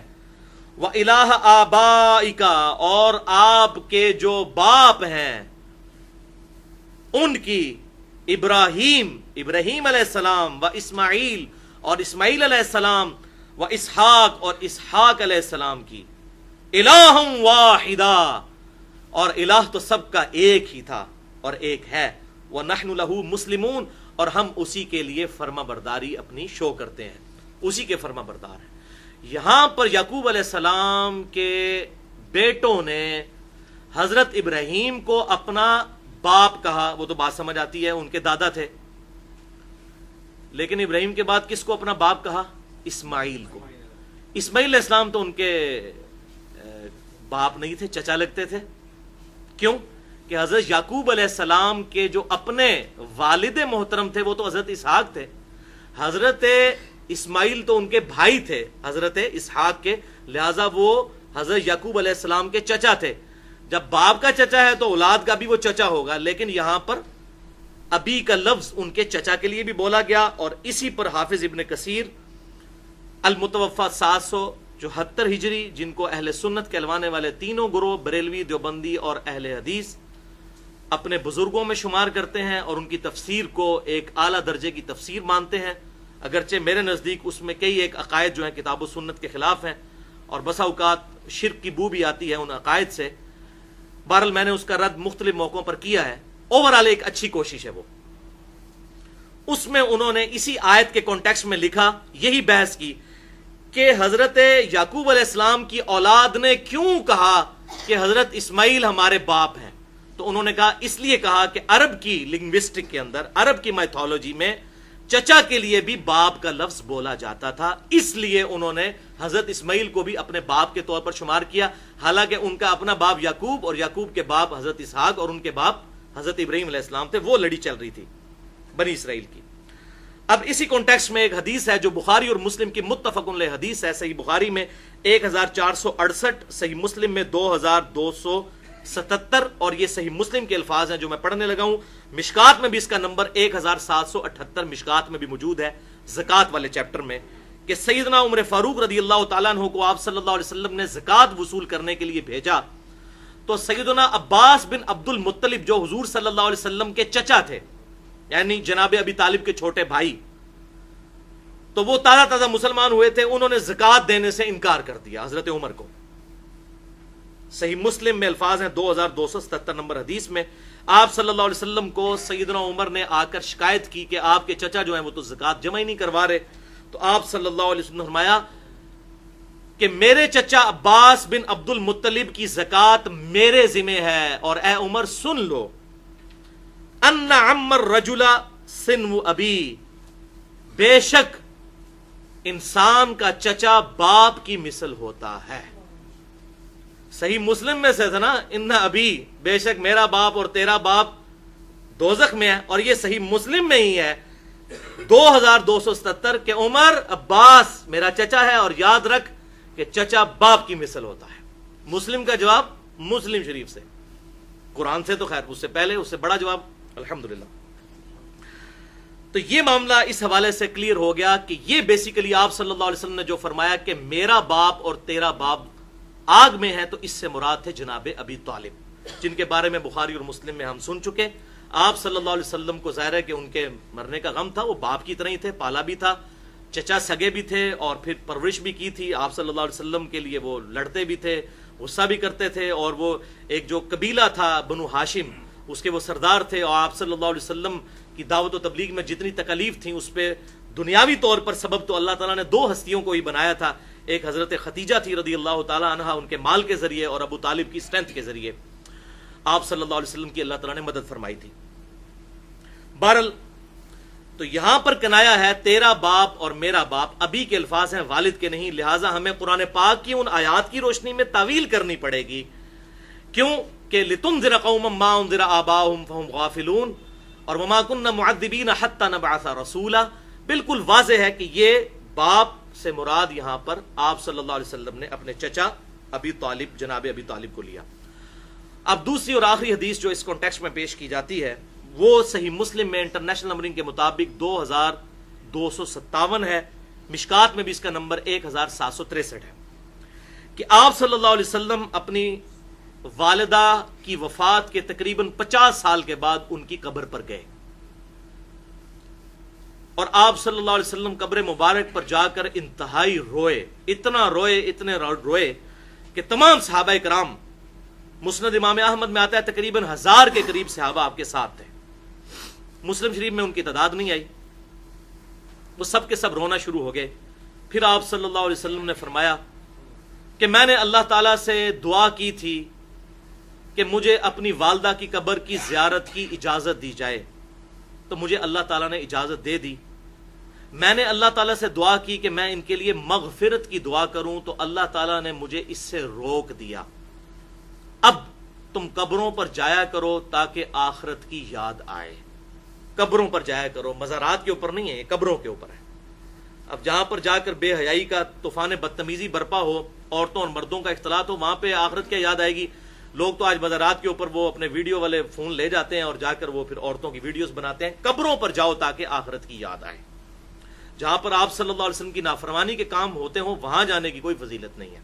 وَإِلَٰهَ آبَائِكَ، اور آپ کے جو باپ ہیں ان کی، ابراہیم علیہ السلام، و اسماعیل اور اسماعیل علیہ السلام، و اسحاق اور اسحاق علیہ السلام کی. الہ واحدہ، اور الہ تو سب کا ایک ہی تھا اور ایک ہے. وَنَحْنُ لَهُ مُسْلِمُونَ، اور ہم اسی کے لیے فرما برداری اپنی شو کرتے ہیں، اسی کے فرما بردار ہیں. یہاں پر یعقوب علیہ السلام کے بیٹوں نے حضرت ابراہیم کو اپنا باپ کہا. وہ تو بات سمجھ آتی ہے، ان کے دادا تھے. لیکن ابراہیم کے بعد کس کو اپنا باپ کہا؟ اسماعیل کو. اسماعیل علیہ السلام تو ان کے باپ نہیں تھے، چچا لگتے تھے. کیوں؟ کہ حضرت یعقوب علیہ السلام کے جو اپنے والد محترم تھے وہ تو حضرت اسحاق تھے. حضرت اسماعیل تو ان کے بھائی تھے حضرت اسحاق کے، لہذا وہ حضرت یعقوب علیہ السلام کے چچا تھے. جب باپ کا چچا ہے تو اولاد کا بھی وہ چچا ہوگا. لیکن یہاں پر ابی کا لفظ ان کے چچا کے لیے بھی بولا گیا، اور اسی پر حافظ ابن کثیر المتوفا 774 ہجری، جن کو اہل سنت کہلوانے والے تینوں گروہ بریلوی، دیوبندی اور اہل حدیث اپنے بزرگوں میں شمار کرتے ہیں، اور ان کی تفسیر کو ایک اعلیٰ درجے کی تفسیر مانتے ہیں. اگرچہ میرے نزدیک اس میں کئی ایک عقائد جو ہیں کتاب و سنت کے خلاف ہیں، اور بسا اوقات شرک کی بو بھی آتی ہے ان عقائد سے. بہرحال میں نے اس کا رد مختلف موقعوں پر کیا ہے. اوورال ایک اچھی کوشش ہے وہ. اس میں انہوں نے اسی آیت کے کانٹیکسٹ میں لکھا، یہی بحث کی کہ حضرت یعقوب علیہ السلام کی اولاد نے کیوں کہا کہ حضرت اسماعیل ہمارے باپ ہیں. تو انہوں نے کہا اس لیے کہا کہ عرب کی لنگوسٹک کے اندر، عرب کی میتھولوجی میں چچا کے لیے بھی باپ کا لفظ بولا جاتا تھا. اس لیے انہوں نے حضرت اسماعیل کو بھی اپنے باپ کے طور پر شمار کیا، حالانکہ ان کا اپنا باپ یعقوب اور یعقوب کے باپ حضرت اسحاق اور ان کے باپ حضرت ابراہیم علیہ السلام تھے. وہ لڑی چل رہی تھی بنی اسرائیل کی. اب اسی کانٹیکسٹ میں ایک حدیث ہے جو بخاری اور مسلم کی متفق علیہ حدیث ہے. صحیح بخاری میں 1468، صحیح مسلم میں 2277، اور یہ صحیح مسلم کے الفاظ ہیں جو میں پڑھنے لگا ہوں. مشکات میں بھی اس کا نمبر 1778 مشکات میں بھی موجود ہے، زکوٰۃ والے چیپٹر میں، کہ سیدنا عمر فاروق رضی اللہ تعالیٰ عنہ کو آپ صلی اللہ علیہ وسلم نے زکوٰۃ وصول کرنے کے لیے بھیجا. تو سیدنا عباس بن عبد المطلب جو حضور صلی اللہ علیہ وسلم کے چچا تھے، یعنی جناب ابی طالب کے چھوٹے بھائی، تو وہ تازہ مسلمان ہوئے تھے. انہوں نے زکوٰۃ دینے سے انکار کر دیا حضرت عمر کو. صحیح مسلم میں الفاظ ہیں 2277 نمبر حدیث میں، آپ صلی اللہ علیہ وسلم کو سیدنا عمر نے آ کر شکایت کی کہ آپ کے چچا جو ہیں وہ تو زکوٰۃ جمع ہی نہیں کروا رہے. تو آپ صلی اللہ علیہ وسلم نے فرمایا کہ میرے چچا عباس بن عبد المطلب کی زکوٰۃ میرے ذمہ ہے، اور اے عمر سن لو، ان عم الرجل سنو ابی، بے شک انسان کا چچا باپ کی مثل ہوتا ہے. صحیح مسلم میں سے تھا نا، ان ابی، بے شک میرا باپ اور تیرا باپ دوزخ میں ہے، اور یہ صحیح مسلم میں ہی ہے 2277 کہ عمر عباس میرا چچا ہے، اور یاد رکھ کہ چچا باپ کی مثل ہوتا ہے. مسلم کا جواب مسلم شریف سے، قرآن سے تو خیر اس سے پہلے، اس سے بڑا جواب الحمدللہ. تو یہ معاملہ اس حوالے سے کلیئر ہو گیا کہ یہ بیسیکلی آپ صلی اللہ علیہ وسلم نے جو فرمایا کہ میرا باپ اور تیرا باپ آگ میں ہے، تو اس سے مراد تھے جناب ابی طالب، جن کے بارے میں بخاری اور مسلم میں ہم سن چکے. آپ صلی اللہ علیہ وسلم کو ظاہر ہے کہ ان کے مرنے کا غم تھا، وہ باپ کی طرح ہی تھے، پالا بھی تھا، چچا سگے بھی تھے، اور پھر پرورش بھی کی تھی. آپ صلی اللہ علیہ وسلم کے لیے وہ لڑتے بھی تھے، غصہ بھی کرتے تھے، اور وہ ایک جو قبیلہ تھا بنو ہاشم، اس کے وہ سردار تھے. اور آپ صلی اللہ علیہ وسلم کی دعوت و تبلیغ میں جتنی تکالیف تھیں، اس پہ دنیاوی طور پر سبب تو اللہ تعالیٰ نے 2 ہستیوں کو ہی بنایا تھا. ایک حضرت ختیجہ تھی رضی اللہ تعالیٰ عنہا، ان کے مال کے ذریعے، اور ابو طالب کی اسٹرینتھ کے ذریعے آپ صلی اللہ علیہ وسلم کی اللہ تعالیٰ نے مدد فرمائی تھی. بہرحال تو یہاں پر کنایا ہے تیرا باپ اور میرا باپ، ابھی کے الفاظ ہیں، والد کے نہیں، لہٰذا ہمیں قرآن پاک کی ان آیات کی روشنی میں تعویل کرنی پڑے گی. کیوں کہ لِتُنذِرَ قَوْمًا مَّا أُنذِرَ آبَاؤُهُمْ فَهُمْ غَافِلُونَ اور وَمَا كُنَّا مُعَذِّبِينَ حَتَّى نَبْعَثَ رَسُولًا. بالکل واضح ہے کہ یہ باپ سے مراد یہاں پر آپ صلی اللہ علیہ وسلم نے اپنے چچا ابی طالب، جناب ابی طالب کو لیا. اب دوسری اور آخری حدیث جو اس کانٹیکسٹ میں پیش کی جاتی ہے وہ صحیح مسلم میں انٹرنیشنل نمبرنگ کے مطابق 2257 ہے، مشکات میں بھی اس کا نمبر 1763 ہے، کہ آپ صلی اللہ علیہ وسلم اپنی والدہ کی وفات کے تقریباً 50 سال کے بعد ان کی قبر پر گئے، اور آپ صلی اللہ علیہ وسلم قبر مبارک پر جا کر انتہائی روئے، اتنے روئے کہ تمام صحابہ کرام، مسند امام احمد میں آتا ہے تقریباً 1000 کے قریب صحابہ آپ کے ساتھ تھے. مسلم شریف میں ان کی تعداد نہیں آئی، وہ سب کے سب رونا شروع ہو گئے. پھر آپ صلی اللہ علیہ وسلم نے فرمایا کہ میں نے اللہ تعالیٰ سے دعا کی تھی کہ مجھے اپنی والدہ کی قبر کی زیارت کی اجازت دی جائے، تو مجھے اللہ تعالیٰ نے اجازت دے دی. میں نے اللہ تعالیٰ سے دعا کی کہ میں ان کے لیے مغفرت کی دعا کروں، تو اللہ تعالیٰ نے مجھے اس سے روک دیا. اب تم قبروں پر جایا کرو تاکہ آخرت کی یاد آئے. قبروں پر جایا کرو، مزارات کے اوپر نہیں ہے، یہ قبروں کے اوپر ہے. اب جہاں پر جا کر بے حیائی کا طوفان بدتمیزی برپا ہو، عورتوں اور مردوں کا اختلاط ہو، وہاں پہ آخرت کیا یاد آئے گی؟ لوگ تو آج مزارات کے اوپر وہ اپنے ویڈیو والے فون لے جاتے ہیں اور جا کر وہ پھر عورتوں کی ویڈیوز بناتے ہیں. قبروں پر جاؤ تاکہ آخرت کی یاد آئے. جہاں پر آپ صلی اللہ علیہ وسلم کی نافرمانی کے کام ہوتے ہوں وہاں جانے کی کوئی فضیلت نہیں ہے.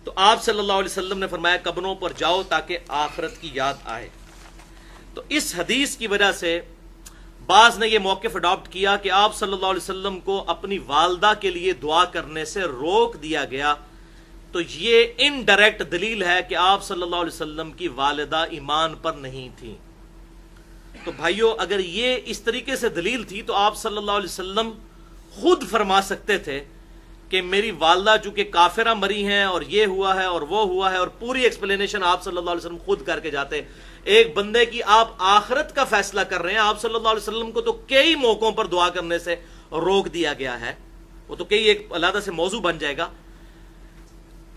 تو آپ صلی اللہ علیہ وسلم نے فرمایا قبروں پر جاؤ تاکہ آخرت کی یاد آئے. تو اس حدیث کی وجہ سے بعض نے یہ موقف اڈاپٹ کیا کہ آپ صلی اللہ علیہ وسلم کو اپنی والدہ کے لیے دعا کرنے سے روک دیا گیا، تو یہ انڈائریکٹ دلیل ہے کہ آپ صلی اللہ علیہ وسلم کی والدہ ایمان پر نہیں تھی. تو بھائیو، اگر یہ اس طریقے سے دلیل تھی تو آپ صلی اللہ علیہ وسلم خود فرما سکتے تھے کہ میری والدہ چونکہ کافرہ مری ہیں اور یہ ہوا ہے اور وہ ہوا ہے، اور پوری ایکسپلینیشن آپ صلی اللہ علیہ وسلم خود کر کے جاتے. ایک بندے کی آپ آخرت کا فیصلہ کر رہے ہیں، آپ صلی اللہ علیہ وسلم کو تو کئی موقعوں پر دعا کرنے سے روک دیا گیا ہے، وہ تو کئی ایک علیحدہ سے موضوع بن جائے گا.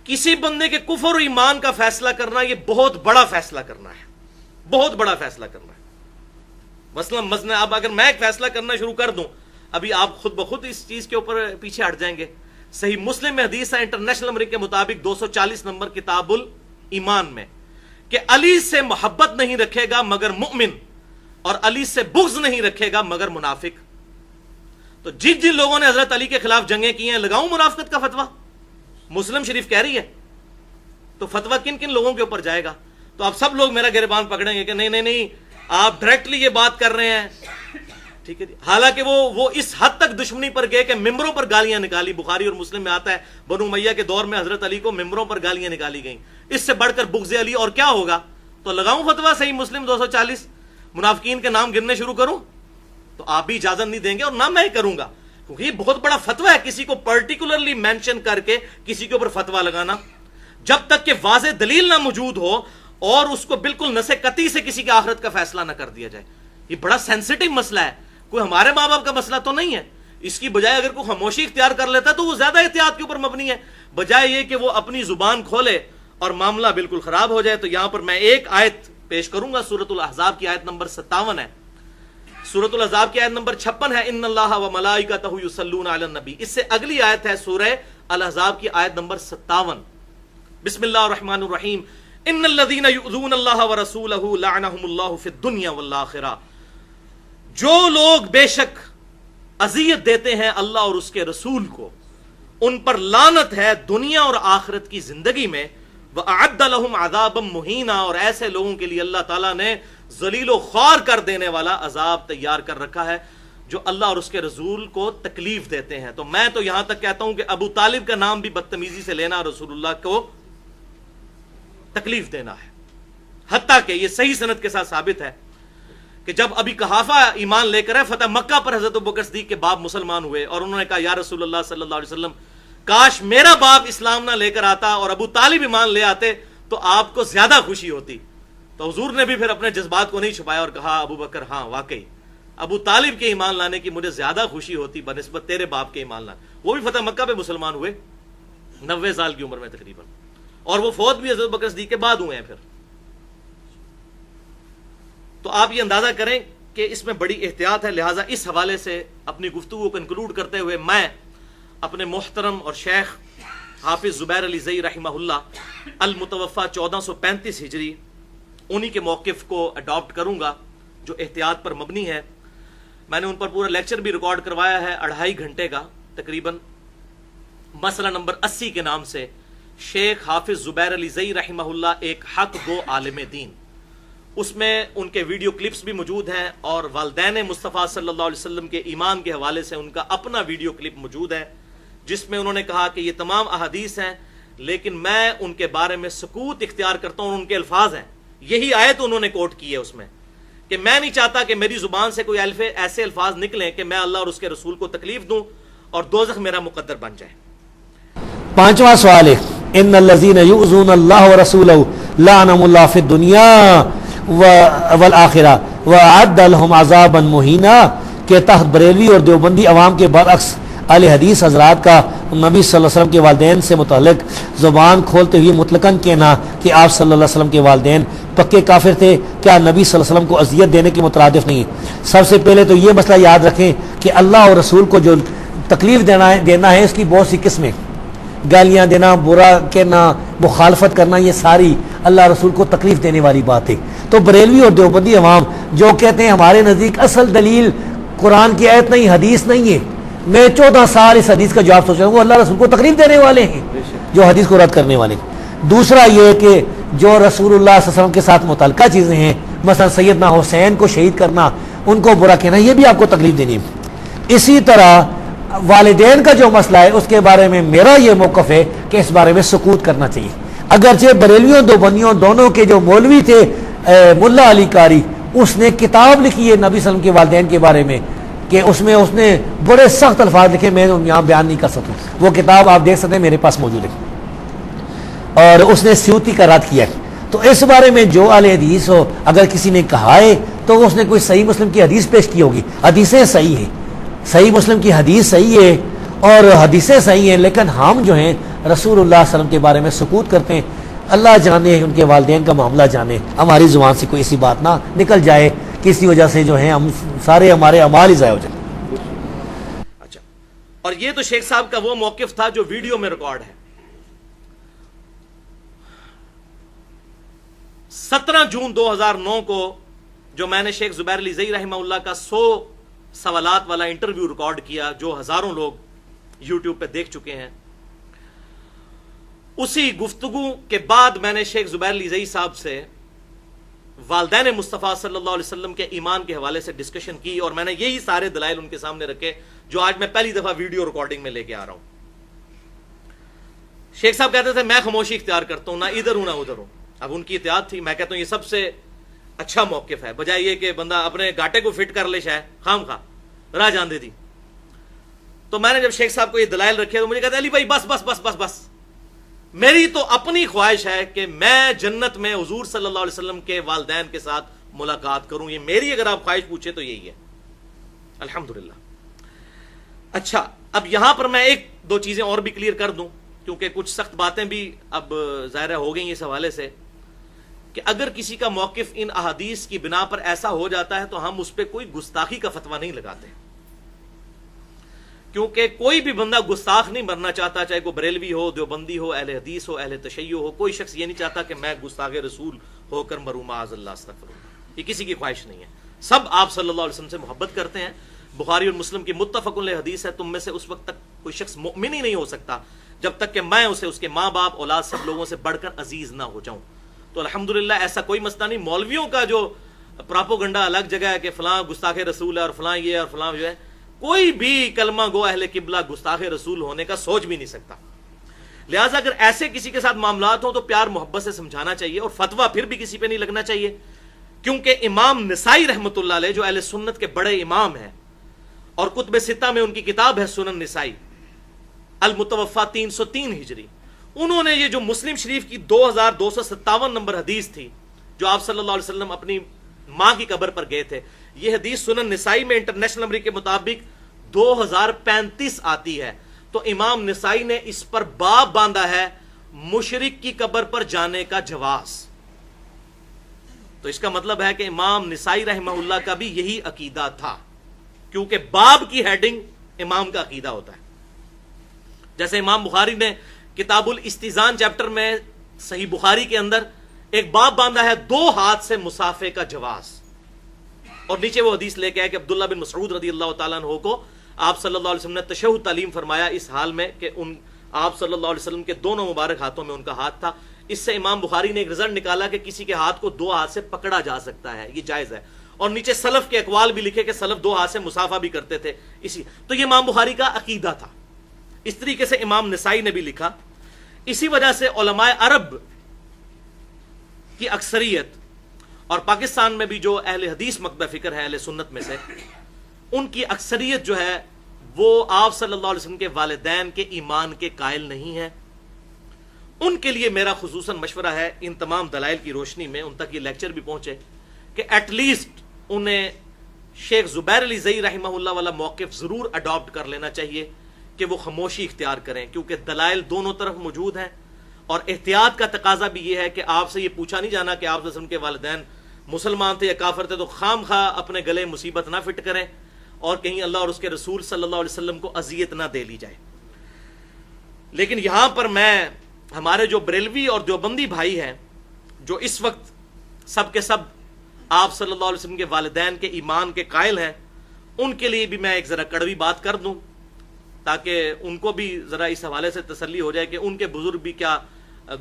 کسی بندے کے کفر و ایمان کا فیصلہ کرنا یہ بہت بڑا فیصلہ کرنا ہے، بہت بڑا فیصلہ کرنا ہے. مثلا اب اگر میں ایک فیصلہ کرنا شروع کر دوں، ابھی آپ خود بخود اس چیز کے اوپر پیچھے ہٹ جائیں گے. صحیح مسلم میں حدیث ہے انٹرنیشنل نمبر کے مطابق 240 نمبر کتاب الایمان میں کہ علی سے محبت نہیں رکھے گا مگر مؤمن، اور علی سے بغض نہیں رکھے گا مگر منافق. تو جن لوگوں نے حضرت علی کے خلاف جنگیں کی ہیں، لگاؤں منافقت کا فتویٰ؟ مسلم شریف کہہ رہی ہے. تو فتویٰ کن کن لوگوں کے اوپر جائے گا؟ تو آپ سب لوگ میرا گریبان پکڑیں گے کہ نہیں آپ ڈائریکٹلی یہ بات کر رہے ہیں. ٹھیک ہے جی. حالانکہ وہ اس حد تک دشمنی پر گئے کہ ممبروں پر گالیاں نکالی. بخاری اور مسلم میں آتا ہے بنو امیہ کے دور میں حضرت علی کو ممبروں پر گالیاں نکالی گئیں. اس سے بڑھ کر بغض علی اور کیا ہوگا؟ تو لگاؤں فتویٰ صحیح مسلم 240 منافقین کے نام گننے شروع کروں؟ تو آپ بھی اجازت نہیں دیں گے اور نہ میں کروں گا، کیونکہ یہ بہت بڑا فتویٰ ہے کسی کو پرٹیکولرلی مینشن کر کے کسی کے اوپر فتویٰ لگانا. جب تک کہ واضح دلیل نہ موجود ہو اور اس کو بالکل نص قطعی سے کسی کی آخرت کا فیصلہ نہ کر دیا جائے. یہ بڑا سینسٹیو مسئلہ ہے، کوئی ہمارے ماں باپ کا مسئلہ تو نہیں ہے. اس کی بجائے اگر کوئی خاموشی اختیار کر لیتا ہے تو وہ زیادہ احتیاط کے اوپر مبنی ہے، بجائے یہ کہ وہ اپنی زبان کھولے اور معاملہ بالکل خراب ہو جائے. تو یہاں پر میں ایک آیت پیش کروں گا، سورۃ الاحزاب کی آیت نمبر 57 ہے. سورۃ الاحزاب کی آیت نمبر 56 ہے، ان اللہ و ملائکتہ یصلون علی النبی. اس سے اگلی آیت ہے سورہ الاحزاب کی آیت نمبر 57. بسم اللہ الرحمن الرحیم. ان الذین یؤذون اللہ ورسولہ لعنہم اللہ فی الدنیا والآخرہ. جو لوگ بے شک اذیت دیتے ہیں اللہ اور اس کے رسول کو، ان پر لعنت ہے دنیا اور آخرت کی زندگی میں. وَأَعَدَّ لَهُمْ عَذَابًا مُهِينًا. اور ایسے لوگوں کے لیے اللہ تعالیٰ نے ذلیل و خوار کر دینے والا عذاب تیار کر رکھا ہے جو اللہ اور اس کے رسول کو تکلیف دیتے ہیں. تو میں تو یہاں تک کہتا ہوں کہ ابو طالب کا نام بھی بدتمیزی سے لینا رسول اللہ کو تکلیف دینا ہے. حتیٰ کہ یہ صحیح سند کے ساتھ ثابت ہے کہ جب ابھی قحافہ ایمان لے کر فتح مکہ پر حضرت ابوبکر صدیق کے باپ مسلمان ہوئے اور انہوں نے کہا یا رسول اللہ صلی اللہ علیہ وسلم، کاش میرا باپ اسلام نہ لے کر آتا اور ابو طالب ایمان لے آتے تو آپ کو زیادہ خوشی ہوتی. تو حضور نے بھی پھر اپنے جذبات کو نہیں چھپایا اور کہا ابو بکر ہاں واقعی ابو طالب کے ایمان لانے کی مجھے زیادہ خوشی ہوتی بنسبت تیرے باپ کے ایمان لانے. وہ بھی فتح مکہ پہ مسلمان ہوئے 90 سال کی عمر میں تقریباً, اور وہ فوت بھی حضرت بکر صدیق کے بعد ہوئے ہیں پھر. تو آپ یہ اندازہ کریں کہ اس میں بڑی احتیاط ہے. لہٰذا اس حوالے سے اپنی گفتگو کو کنکلوڈ کرتے ہوئے میں اپنے محترم اور شیخ حافظ زبیر علی زئی رحمہ اللہ المتوفی 1435 ہجری انہی کے موقف کو اڈاپٹ کروں گا جو احتیاط پر مبنی ہے. میں نے ان پر پورا لیکچر بھی ریکارڈ کروایا ہے 2.5 گھنٹے کا تقریباً, مسئلہ نمبر 80 کے نام سے. شیخ حافظ زبیر علی زئی رحمہ اللہ ایک حق گو عالم دین. اس میں ان کے ویڈیو کلپس بھی موجود ہیں, اور والدین مصطفیٰ صلی اللہ علیہ وسلم کے ایمان کے حوالے سے ان کا اپنا ویڈیو کلپ موجود ہے, جس میں انہوں نے کہا کہ یہ تمام احادیث ہیں لیکن میں ان کے بارے میں سکوت اختیار کرتا ہوں. ان کے الفاظ ہیں, یہی آیت انہوں نے کوٹ کی ہے اس میں, کہ میں نہیں چاہتا کہ میری زبان سے کوئی ایسے الفاظ نکلیں کہ میں اللہ اور اس کے رسول کو تکلیف دوں اور دوزخ میرا مقدر بن جائے. 5واں سوال ہے, ان الذین یؤذون اللہ ورسولہ لعنهم اللہ فی الدنیا والآخرہ وأعد لهم عذابا مہینا, کے تحت بریلوی اور دیوبندی عوام کے برعکس اہل حدیث حضرات کا نبی صلی اللہ علیہ وسلم کے والدین سے متعلق زبان کھولتے ہوئے مطلقاً کہنا کہ آپ صلی اللہ علیہ وسلم کے والدین پکے کافر تھے, کیا نبی صلی اللہ علیہ وسلم کو اذیت دینے کے مترادف نہیں ہے؟ سب سے پہلے تو یہ مسئلہ یاد رکھیں کہ اللہ اور رسول کو جو تکلیف دینا ہے اس کی بہت سی قسمیں, گالیاں دینا, برا کہنا, مخالفت کرنا, یہ ساری اللہ رسول کو تکلیف دینے والی بات ہے. تو بریلوی اور دیوبندی عوام جو کہتے ہیں ہمارے نزدیک اصل دلیل قرآن کی آیت نہیں حدیث نہیں ہے, میں 14 سال اس حدیث کا جواب سوچ رہا ہوں, وہ اللہ رسول کو تکلیف دینے والے ہیں جو حدیث کو رد کرنے والے. دوسرا یہ کہ جو رسول اللہ صلی اللہ علیہ وسلم کے ساتھ متعلقہ چیزیں ہیں, مثلا سیدنا حسین کو شہید کرنا, ان کو برا کہنا, یہ بھی آپ کو تکلیف دینی ہے. اسی طرح والدین کا جو مسئلہ ہے اس کے بارے میں میرا یہ موقف ہے کہ اس بارے میں سکوت کرنا چاہیے. اگرچہ بریلویوں دیوبندیوں دونوں کے جو مولوی تھے ملا علی قاری, اس نے کتاب لکھی ہے نبی صلی اللہ علیہ وسلم کے والدین کے بارے میں, کہ اس میں اس نے بڑے سخت الفاظ لکھے, میں یہاں بیان نہیں کر سکتا. وہ کتاب آپ دیکھ سکتے ہیں, میرے پاس موجود ہے, اور اس نے سیوطی کا رد کیا ہے. تو اس بارے میں جو اہل حدیث ہو, اگر کسی نے کہا ہے تو اس نے کوئی صحیح مسلم کی حدیث پیش کی ہوگی. حدیثیں صحیح ہیں, صحیح مسلم کی حدیث صحیح ہے اور حدیثیں صحیح ہیں, لیکن ہم جو ہیں رسول اللہ صلی اللہ علیہ وسلم کے بارے میں سکوت کرتے ہیں. اللہ جانے ان کے والدین کا معاملہ جانے, ہماری زبان سے کوئی ایسی بات نہ نکل جائے کسی وجہ سے جو ہے ہم سارے ہمارے اعمال ہی ضائع ہو جائیں. اچھا, اور یہ تو شیخ صاحب کا وہ موقف تھا جو ویڈیو میں ریکارڈ ہے. 17 جون 2009 کو جو میں نے شیخ زبیر علی زئی رحمہ اللہ کا 100 سوالات والا انٹرویو ریکارڈ کیا, جو ہزاروں لوگ یوٹیوب پہ دیکھ چکے ہیں, اسی گفتگو کے بعد میں نے شیخ زبیر علی زئی صاحب سے والدین مصطفیٰ صلی اللہ علیہ وسلم کے ایمان کے حوالے سے ڈسکشن کی, اور میں نے یہی سارے دلائل ان کے سامنے رکھے جو آج میں پہلی دفعہ ویڈیو ریکارڈنگ میں لے کے آ رہا ہوں. شیخ صاحب کہتے تھے میں خاموشی اختیار کرتا ہوں, نہ ادھر ہوں نہ ادھر ہوں. اب ان کی احتیاط تھی. میں کہتا ہوں یہ سب سے اچھا موقف ہے, بجائے یہ کہ بندہ اپنے گاٹے کو فٹ کر لے شاید خام خواہ راہ جان دے دی. تو میں نے جب شیخ صاحب کو یہ دلائل رکھے تو مجھے کہتے علی بھائی بس بس بس بس بس, میری تو اپنی خواہش ہے کہ میں جنت میں حضور صلی اللہ علیہ وسلم کے والدین کے ساتھ ملاقات کروں. یہ میری اگر آپ خواہش پوچھیں تو یہی ہے, الحمدللہ. اچھا, اب یہاں پر میں ایک دو چیزیں اور بھی کلیئر کر دوں, کیونکہ کچھ سخت باتیں بھی اب ظاہر ہو گئی اس حوالے سے, کہ اگر کسی کا موقف ان احادیث کی بنا پر ایسا ہو جاتا ہے تو ہم اس پہ کوئی گستاخی کا فتویٰ نہیں لگاتے, کیونکہ کوئی بھی بندہ گستاخ نہیں مرنا چاہتا, چاہے کوئی بریلوی ہو, دیوبندی ہو, اہل حدیث ہو, اہل تشیع ہو. کوئی شخص یہ نہیں چاہتا کہ میں گستاخ رسول ہو کر مروں, معاذ اللہ, استغفر اللہ. یہ کسی کی خواہش نہیں ہے. سب آپ صلی اللہ علیہ وسلم سے محبت کرتے ہیں. بخاری اور مسلم کی متفق علیہ حدیث ہے, تم میں سے اس وقت تک کوئی شخص مومن ہی نہیں ہو سکتا جب تک کہ میں اسے اس کے ماں باپ اولاد سب لوگوں سے بڑھ کر عزیز نہ ہو جاؤں. تو الحمدللہ ایسا کوئی مسئلہ نہیں. مولویوں کا جو پراپوگنڈا الگ جگہ ہے کہ فلاں گستاخ رسول ہے اور فلاں یہ اور فلاں جو ہے, کوئی بھی کلمہ گو اہل قبلہ گستاخ رسول ہونے کا سوچ بھی نہیں سکتا. لہٰذا اگر ایسے کسی کے ساتھ معاملات ہوں تو پیار محبت سے سمجھانا چاہیے, اور فتویٰ پھر بھی کسی پہ نہیں لگنا چاہیے. کیونکہ امام نسائی رحمۃ اللہ علیہ جو اہل سنت کے بڑے امام ہیں, اور کتب ستہ میں ان کی کتاب ہے سنن نسائی المتوفی 303 ہجری, انہوں نے یہ جو مسلم شریف کی 2257 نمبر حدیث تھی جو آپ صلی اللہ علیہ وسلم اپنی ماں کی قبر پر گئے تھے. یہ حدیث سنن نسائی میں انٹرنیشنل نمبر کے مطابق 2035 آتی ہے. تو امام نسائی نے اس پر باب باندھا ہے مشرک کی قبر پر جانے کا جواز. تو اس کا مطلب ہے کہ امام نسائی رحمہ اللہ کا بھی یہی عقیدہ تھا, کیونکہ باب کی ہیڈنگ امام کا عقیدہ ہوتا ہے. جیسے امام بخاری نے کتاب الاستئذان چیپٹر میں صحیح بخاری کے اندر ایک باب باندھا ہے 2 ہاتھ سے مصافحے کا جواز, اور نیچے وہ حدیث لے کے آئے کہ عبداللہ بن مسعود رضی اللہ تعالیٰ عنہ کو آپ صلی اللہ علیہ وسلم نے تشہد تعلیم فرمایا اس حال میں کہ آپ صلی اللہ علیہ وسلم کے دونوں مبارک ہاتھوں میں ان کا ہاتھ تھا. اس سے امام بخاری نے ایک رزلٹ نکالا کہ کسی کے ہاتھ کو 2 ہاتھ سے پکڑا جا سکتا ہے, یہ جائز ہے. اور نیچے سلف کے اقوال بھی لکھے کہ سلف 2 ہاتھ سے مصافحہ بھی کرتے تھے. تو یہ امام بخاری کا عقیدہ تھا. اس طریقے سے امام نسائی نے بھی لکھا. اسی وجہ سے علماء عرب کی اکثریت اور پاکستان میں بھی جو اہل حدیث مکتبہ فکر ہے اہل سنت میں سے, ان کی اکثریت جو ہے وہ آپ صلی اللہ علیہ وسلم کے والدین کے ایمان کے قائل نہیں ہے. ان کے لیے میرا خصوصاً مشورہ ہے ان تمام دلائل کی روشنی میں ان تک یہ لیکچر بھی پہنچے کہ ایٹ لیسٹ انہیں شیخ زبیر علی زئی رحمہ اللہ والا موقف ضرور اڈاپٹ کر لینا چاہیے کہ وہ خاموشی اختیار کریں, کیونکہ دلائل دونوں طرف موجود ہیں. اور احتیاط کا تقاضا بھی یہ ہے کہ آپ سے یہ پوچھا نہیں جانا کہ آپ صلی اللہ علیہ وسلم کے والدین مسلمان تھے یا کافر تھے, تو خام خواہ اپنے گلے مصیبت نہ فٹ کریں اور کہیں اللہ اور اس کے رسول صلی اللہ علیہ وسلم کو اذیت نہ دے لی جائے. لیکن یہاں پر میں ہمارے جو بریلوی اور دیوبندی بھائی ہیں جو اس وقت سب کے سب آپ صلی اللہ علیہ وسلم کے والدین کے ایمان کے قائل ہیں, ان کے لیے بھی میں ایک ذرا کڑوی بات کر دوں تاکہ ان کو بھی ذرا اس حوالے سے تسلی ہو جائے کہ ان کے بزرگ بھی کیا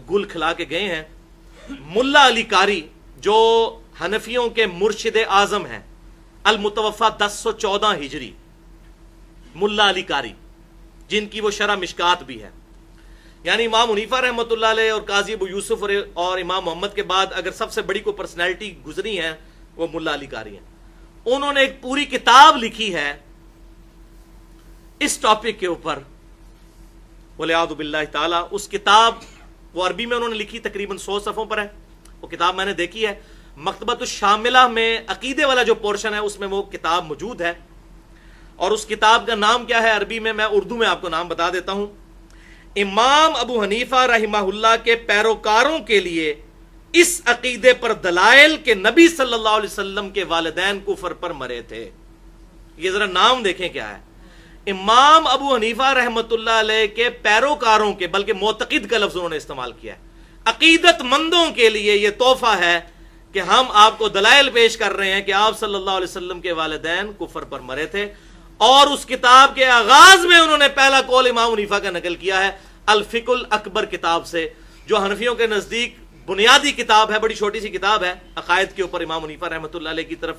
گل کھلا کے گئے ہیں. ملا علی قاری جو حنفیوں کے مرشد اعظم ہیں, المتوفا 1014 ہجری, ملا علی قاری جن کی وہ شرح مشکات بھی ہے, یعنی امام حنیفہ رحمۃ اللہ علیہ اور قاضی ابو یوسف اور امام محمد کے بعد اگر سب سے بڑی کوئی پرسنالٹی گزری ہے وہ ملا علی قاری ہیں. انہوں نے ایک پوری کتاب لکھی ہے اس ٹاپک کے اوپر, وَلِعَاذُ بِاللَّهِ تعالی. اس کتاب وہ عربی میں انہوں نے لکھی, تقریباً 100 صفحوں پر ہے. وہ کتاب میں نے دیکھی ہے, مکتبۃ الشاملہ میں عقیدے والا جو پورشن ہے اس میں وہ کتاب موجود ہے. اور اس کتاب کا نام کیا ہے عربی میں اردو میں آپ کو نام بتا دیتا ہوں. امام ابو حنیفہ رحمہ اللہ کے پیروکاروں کے لیے اس عقیدے پر دلائل کہ نبی صلی اللہ علیہ وسلم کے والدین کفر پر مرے تھے. یہ ذرا نام دیکھیں کیا ہے. امام ابو حنیفہ رحمۃ اللہ علیہ کے پیروکاروں کے, بلکہ معتقد کا لفظ انہوں نے استعمال کیا ہے, عقیدت مندوں کے لیے یہ تحفہ ہے کہ ہم آپ کو دلائل پیش کر رہے ہیں کہ آپ صلی اللہ علیہ وسلم کے والدین کفر پر مرے تھے. اور اس کتاب کے آغاز میں انہوں نے پہلا قول امام حنیفہ کا نقل کیا ہے الفقہ الاکبر کتاب سے, جو حنفیوں کے نزدیک بنیادی کتاب ہے, بڑی چھوٹی سی کتاب ہے عقائد کے اوپر. امام حنیفہ رحمۃ اللہ علیہ کی طرف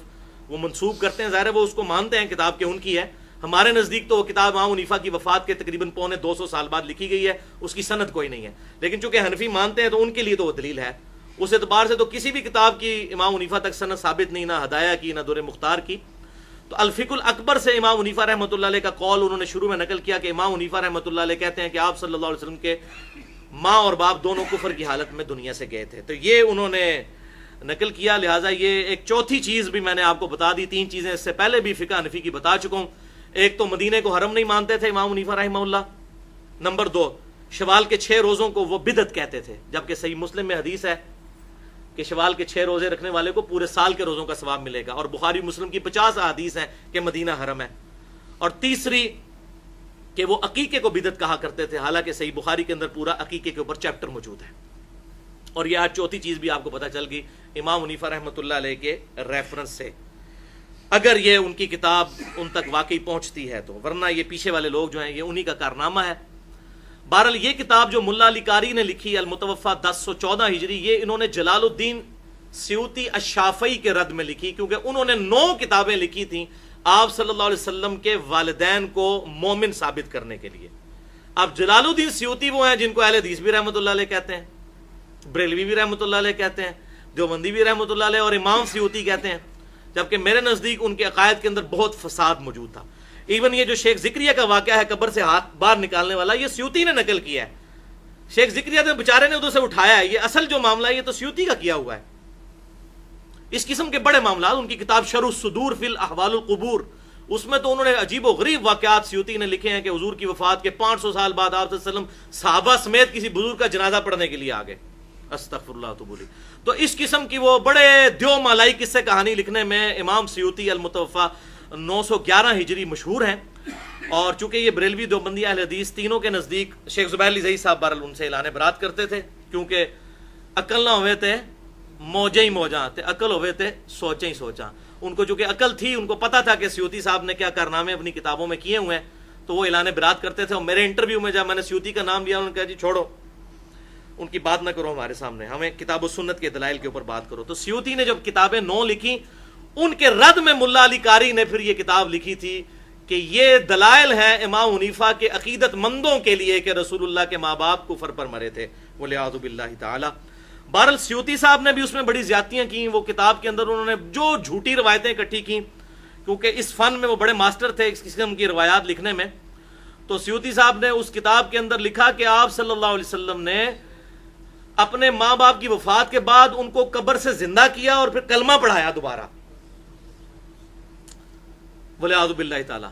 وہ منسوب کرتے ہیں, ظاہر ہے وہ اس کو مانتے ہیں کتاب کے ان کی ہے. ہمارے نزدیک تو وہ کتاب امام حنیفہ کی وفات کے تقریباً 250 سال بعد لکھی گئی ہے, اس کی سند کوئی نہیں ہے. لیکن چونکہ حنفی مانتے ہیں تو ان کے لیے تو وہ دلیل ہے. اس اعتبار سے تو کسی بھی کتاب کی امام حنیفہ تک سند ثابت نہیں, نہ ہدایہ کی نہ دور مختار کی. تو الفقہ الاکبر سے امام حنیفہ رحمۃ اللہ علیہ کا قول انہوں نے شروع میں نقل کیا کہ امام حنیفہ رحمۃ اللہ علیہ کہتے ہیں کہ آپ صلی اللہ علیہ وسلم کے ماں اور باپ دونوں کفر کی حالت میں دنیا سے گئے تھے. تو یہ انہوں نے نقل کیا. لہٰذا یہ ایک چوتھی چیز بھی میں نے آپ کو بتا دی. 3 چیزیں اس سے پہلے بھی فقہ حنفی کی بتا چکا ہوں. ایک تو مدینے کو حرم نہیں مانتے تھے امام حنیفہ رحمہ اللہ. نمبر 2, شوال کے 6 روزوں کو وہ بدعت کہتے تھے, جبکہ صحیح مسلم میں حدیث ہے کہ شوال کے 6 روزے رکھنے والے کو پورے سال کے روزوں کا ثواب ملے گا. اور بخاری مسلم کی 50 احادیث ہیں کہ مدینہ حرم ہے. اور تیسری کہ وہ عقیقے کو بدعت کہا کرتے تھے, حالانکہ صحیح بخاری کے اندر پورا عقیقے کے اوپر چیپٹر موجود ہے. اور یہ آج چوتھی چیز بھی آپ کو پتہ چل گئی امام حنیفہ رحمۃ اللہ علیہ کے ریفرنس سے, اگر یہ ان کی کتاب ان تک واقعی پہنچتی ہے تو, ورنہ یہ پیچھے والے لوگ جو ہیں یہ انہی کا کارنامہ ہے. بہرحال یہ کتاب جو ملا علی قاری نے لکھی المتوفا 1014 ہجری, یہ انہوں نے جلال الدین سیوطی الشافعی کے رد میں لکھی, کیونکہ انہوں نے 9 کتابیں لکھی تھیں آپ صلی اللہ علیہ وسلم کے والدین کو مومن ثابت کرنے کے لیے. اب جلال الدین سیوطی وہ ہیں جن کو اہل حدیث بھی رحمۃ اللہ علیہ کہتے ہیں, بریلوی بھی رحمۃ اللہ علیہ کہتے ہیں, دیوبندی بھی رحمۃ اللہ علیہ اور امام سیوطی کہتے ہیں, جبکہ میرے نزدیک ان کے عقائد کے اندر بہت فساد موجود تھا. ایون یہ جو شیخ ذکریہ کا واقعہ ہے قبر سے ہاتھ باہر نکالنے والا, یہ سیوطی نے نقل کیا ہے. شیخ ذکریہ نے بیچارے نے ادھر سے اٹھایا ہے, یہ اصل جو معاملہ ہے یہ تو سیوطی کا کیا ہوا ہے. اس قسم کے بڑے معاملات. ان کی کتاب شرح الصدور فی الاحوال القبور، اس میں تو انہوں نے عجیب و غریب واقعات سیوطی نے لکھے ہیں کہ حضور کی وفات کے 500 سال بعد آپ صلی اللہ علیہ وسلم صحابہ سمیت کسی بزرگ کا جنازہ پڑھنے کے لیے آ گئے. استغفر اللہ تو بولی. تو اس قسم کی وہ بڑے دیو مالائی قصے کہانی لکھنے میں امام سیوطی المتوفا 911 ہجری مشہور ہیں. اور چونکہ یہ بریلوی دیوبندی اہل حدیث تینوں کے نزدیک شیخ زبیر علی زئی صاحب بہرحال ان سے اعلان برات کرتے تھے، کیونکہ عقل نہ ہوئے تھے موجیں ہی موجاں تے عقل ہوئے تھے سوچیں ہی سوچاں. ان کو چونکہ عقل تھی، ان کو پتا تھا کہ سیوطی صاحب نے کیا کارنامے اپنی کتابوں میں کیے ہوئے ہیں، تو وہ اعلان برات کرتے تھے. اور میرے انٹرویو میں جب میں نے سیوطی کا نام لیا، انہوں نے کہا جی چھوڑو، ان کی بات نہ کرو ہمارے سامنے، ہمیں کتاب و سنت کے دلائل کے اوپر بات کرو. تو سیوطی نے جب کتابیں 9 لکھی، ان کے رد میں ملا علی قاری نے پھر یہ کتاب لکھی تھی کہ یہ دلائل ہیں امام حنیفہ کے عقیدت مندوں کے لیے کہ رسول اللہ کے ماں باپ کفر پر مرے تھے والعیاذ باللہ تعالی. بہرحال سیوطی صاحب نے بھی اس میں بڑی زیادتیاں کی. وہ کتاب کے اندر انہوں نے جو جھوٹی روایتیں اکٹھی کی، کیونکہ اس فن میں وہ بڑے ماسٹر تھے اس قسم کی روایات لکھنے میں. تو سیوطی صاحب نے اس کتاب کے اندر لکھا کہ آپ صلی اللہ علیہ وسلم نے اپنے ماں باپ کی وفات کے بعد ان کو قبر سے زندہ کیا اور پھر کلمہ پڑھایا دوبارہ والعیاذ باللہ تعالی.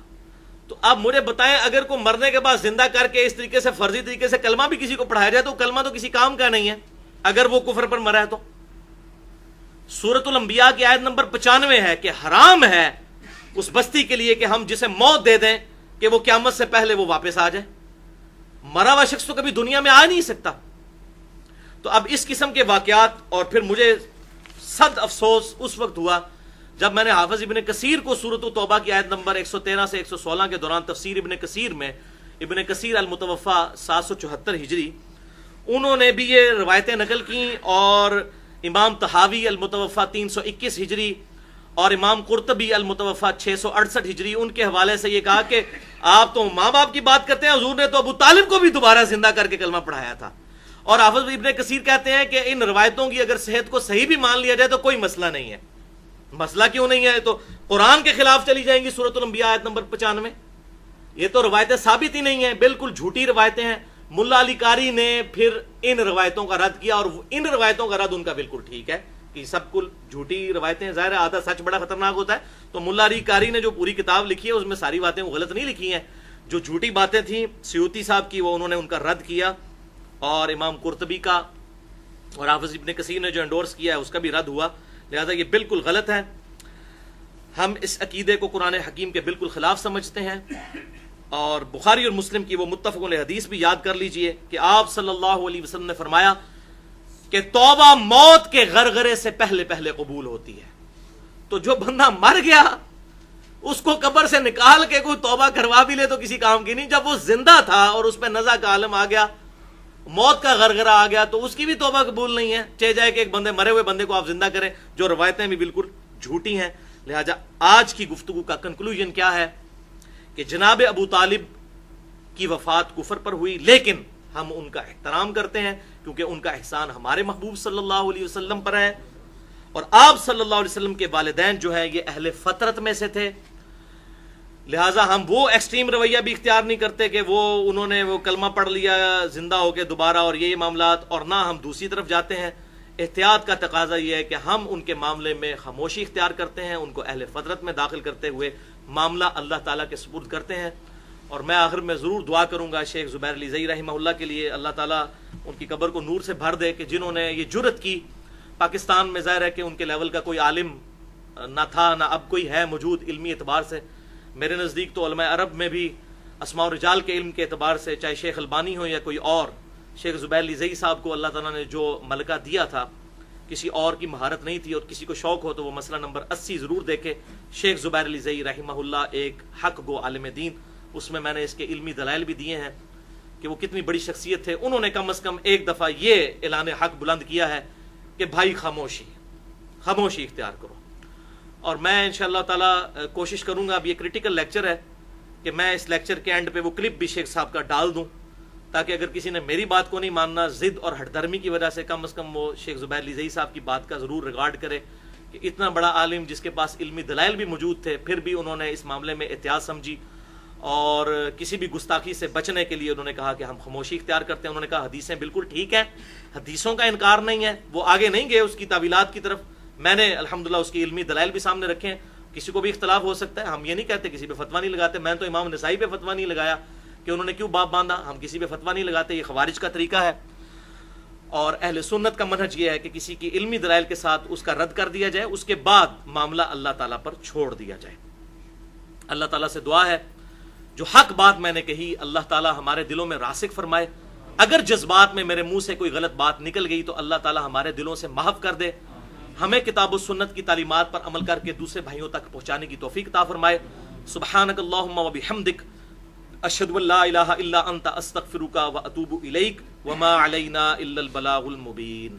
تو آپ مجھے بتائیں، اگر کوئی مرنے کے بعد زندہ کر کے اس طریقے سے فرضی طریقے سے کلمہ بھی کسی کو پڑھایا جائے تو کلمہ تو کسی کام کا نہیں ہے اگر وہ کفر پر مرا ہے. تو سورۃ الانبیاء کی آیت نمبر 95 ہے کہ حرام ہے اس بستی کے لیے کہ ہم جسے موت دے دیں کہ وہ قیامت سے پہلے وہ واپس آ جائے. مرا ہوا شخص تو کبھی دنیا میں آ نہیں سکتا. تو اب اس قسم کے واقعات، اور پھر مجھے صد افسوس اس وقت ہوا جب میں نے حافظ ابن کثیر کو سورۃ التوبہ کی آیت نمبر 113 سے 116 کے دوران تفسیر ابن کثیر میں، ابن کثیر المتوفا 774 ہجری، انہوں نے بھی یہ روایتیں نقل کی. اور امام طحاوی المتوفا 321 ہجری اور امام قرطبی المتوفا 668 ہجری، ان کے حوالے سے یہ کہا کہ آپ تو ماں باپ کی بات کرتے ہیں، حضور نے تو ابو طالب کو بھی دوبارہ زندہ کر کے کلمہ پڑھایا تھا. اور حافظ ابن کثیر کہتے ہیں کہ ان روایتوں کی اگر صحت کو صحیح بھی مان لیا جائے تو کوئی مسئلہ نہیں ہے. مسئلہ کیوں نہیں ہے؟ تو قرآن کے خلاف چلی جائیں گی سورۃ الانبیاء آیت نمبر 95. یہ تو روایتیں ثابت ہی نہیں ہیں، بالکل جھوٹی روایتیں ہیں. ملا علی قاری نے پھر ان روایتوں کا رد کیا، اور ان روایتوں کا رد ان کا بالکل ٹھیک ہے کہ سب کل جھوٹی روایتیں، ظاہر ہے آدھا سچ بڑا خطرناک ہوتا ہے. تو ملا علی قاری نے جو پوری کتاب لکھی ہے اس میں ساری باتیں غلط نہیں لکھی ہیں. جو جھوٹی باتیں تھیں سیوطی صاحب کی، وہ انہوں نے ان کا رد کیا، اور امام قرطبی کا اور حافظ ابن کثیر نے جو انڈورس کیا ہے اس کا بھی رد ہوا. لہذا یہ بالکل غلط ہے. ہم اس عقیدے کو قرآن حکیم کے بالکل خلاف سمجھتے ہیں. اور بخاری اور مسلم کی وہ متفق علیہ حدیث بھی یاد کر لیجئے کہ آپ صلی اللہ علیہ وسلم نے فرمایا کہ توبہ موت کے غرغرے سے پہلے پہلے قبول ہوتی ہے. تو جو بندہ مر گیا اس کو قبر سے نکال کے کوئی توبہ کروا بھی لے تو کسی کام کی نہیں. جب وہ زندہ تھا اور اس پہ نزع کا عالم آ گیا، موت کا غرغرہ آ گیا، تو اس کی بھی توبہ قبول نہیں ہے. چاہے جائے کہ ایک بندے مرے ہوئے بندے کو آپ زندہ کریں، جو روایتیں بھی بالکل جھوٹی ہیں. لہٰذا آج کی گفتگو کا کنکلوژن کیا ہے کہ جناب ابو طالب کی وفات کفر پر ہوئی، لیکن ہم ان کا احترام کرتے ہیں کیونکہ ان کا احسان ہمارے محبوب صلی اللہ علیہ وسلم پر ہے. اور آپ صلی اللہ علیہ وسلم کے والدین جو ہیں یہ اہل فطرت میں سے تھے. لہٰذا ہم وہ ایکسٹریم رویہ بھی اختیار نہیں کرتے کہ انہوں نے وہ کلمہ پڑھ لیا زندہ ہو کے دوبارہ اور یہ معاملات، اور نہ ہم دوسری طرف جاتے ہیں. احتیاط کا تقاضا یہ ہے کہ ہم ان کے معاملے میں خاموشی اختیار کرتے ہیں، ان کو اہل فطرت میں داخل کرتے ہوئے معاملہ اللہ تعالیٰ کے سپرد کرتے ہیں. اور میں آخر میں ضرور دعا کروں گا شیخ زبیر علی زئی رحمہ اللہ کے لیے، اللہ تعالیٰ ان کی قبر کو نور سے بھر دے کہ جنہوں نے یہ جرت کی. پاکستان میں ظاہر ہے کہ ان کے لیول کا کوئی عالم نہ تھا، نہ اب کوئی ہے موجود علمی اعتبار سے. میرے نزدیک تو علماء عرب میں بھی اسماء و رجال کے علم کے اعتبار سے، چاہے شیخ البانی ہو یا کوئی اور، شیخ زبیر علی زئی صاحب کو اللہ تعالیٰ نے جو ملکہ دیا تھا کسی اور کی مہارت نہیں تھی. اور کسی کو شوق ہو تو وہ مسئلہ نمبر 80 ضرور دیکھے. شیخ زبیر علی زئی رحمہ اللہ ایک حق گو عالم دین، اس میں نے اس کے علمی دلائل بھی دیے ہیں کہ وہ کتنی بڑی شخصیت تھے. انہوں نے کم از کم ایک دفعہ یہ اعلان حق بلند کیا ہے کہ بھائی خاموشی اختیار کرو. اور میں انشاءاللہ تعالی کوشش کروں گا، اب یہ کریٹیکل لیکچر ہے، کہ میں اس لیکچر کے اینڈ پہ وہ کلپ بھی شیخ صاحب کا ڈال دوں تاکہ اگر کسی نے میری بات کو نہیں ماننا ضد اور ہٹ درمی کی وجہ سے، کم از کم وہ شیخ زبیر علی زئی صاحب کی بات کا ضرور ریگارڈ کرے کہ اتنا بڑا عالم جس کے پاس علمی دلائل بھی موجود تھے، پھر بھی انہوں نے اس معاملے میں احتیاط سمجھی اور کسی بھی گستاخی سے بچنے کے لیے انہوں نے کہا کہ ہم خاموشی اختیار کرتے ہیں. انہوں نے کہا حدیثیں بالکل ٹھیک ہیں، حدیثوں کا انکار نہیں ہے. وہ آگے نہیں گئے اس کی تعویلات کی طرف، میں نے الحمدللہ اس کی علمی دلائل بھی سامنے رکھے ہیں. کسی کو بھی اختلاف ہو سکتا ہے, ہم یہ نہیں کہتے کسی پہ فتویٰ نہیں لگاتے. میں تو امام نسائی پہ فتویٰ نہیں لگایا کہ انہوں نے کیوں باب باندھا, ہم کسی پہ فتویٰ نہیں لگاتے, یہ خوارج کا طریقہ ہے. اور اہل سنت کا منہج یہ ہے کہ کسی کی علمی دلائل کے ساتھ اس کا رد کر دیا جائے, اس کے بعد معاملہ اللہ تعالیٰ پر چھوڑ دیا جائے. اللہ تعالیٰ سے دعا ہے جو حق بات میں نے کہی اللہ تعالیٰ ہمارے دلوں میں راسخ فرمائے. اگر جذبات میں میرے منہ سے کوئی غلط بات نکل گئی تو اللہ تعالیٰ ہمارے دلوں سے محو کر دے, ہمیں کتاب و سنت کی تعلیمات پر عمل کر کے دوسرے بھائیوں تک پہنچانے کی توفیق عطا فرمائے. سبحانک اللہم و بحمدک, اشہد ان لا الہ الا انت, استغفرک و اتوب الیک, وما علینا الا البلاغ المبین.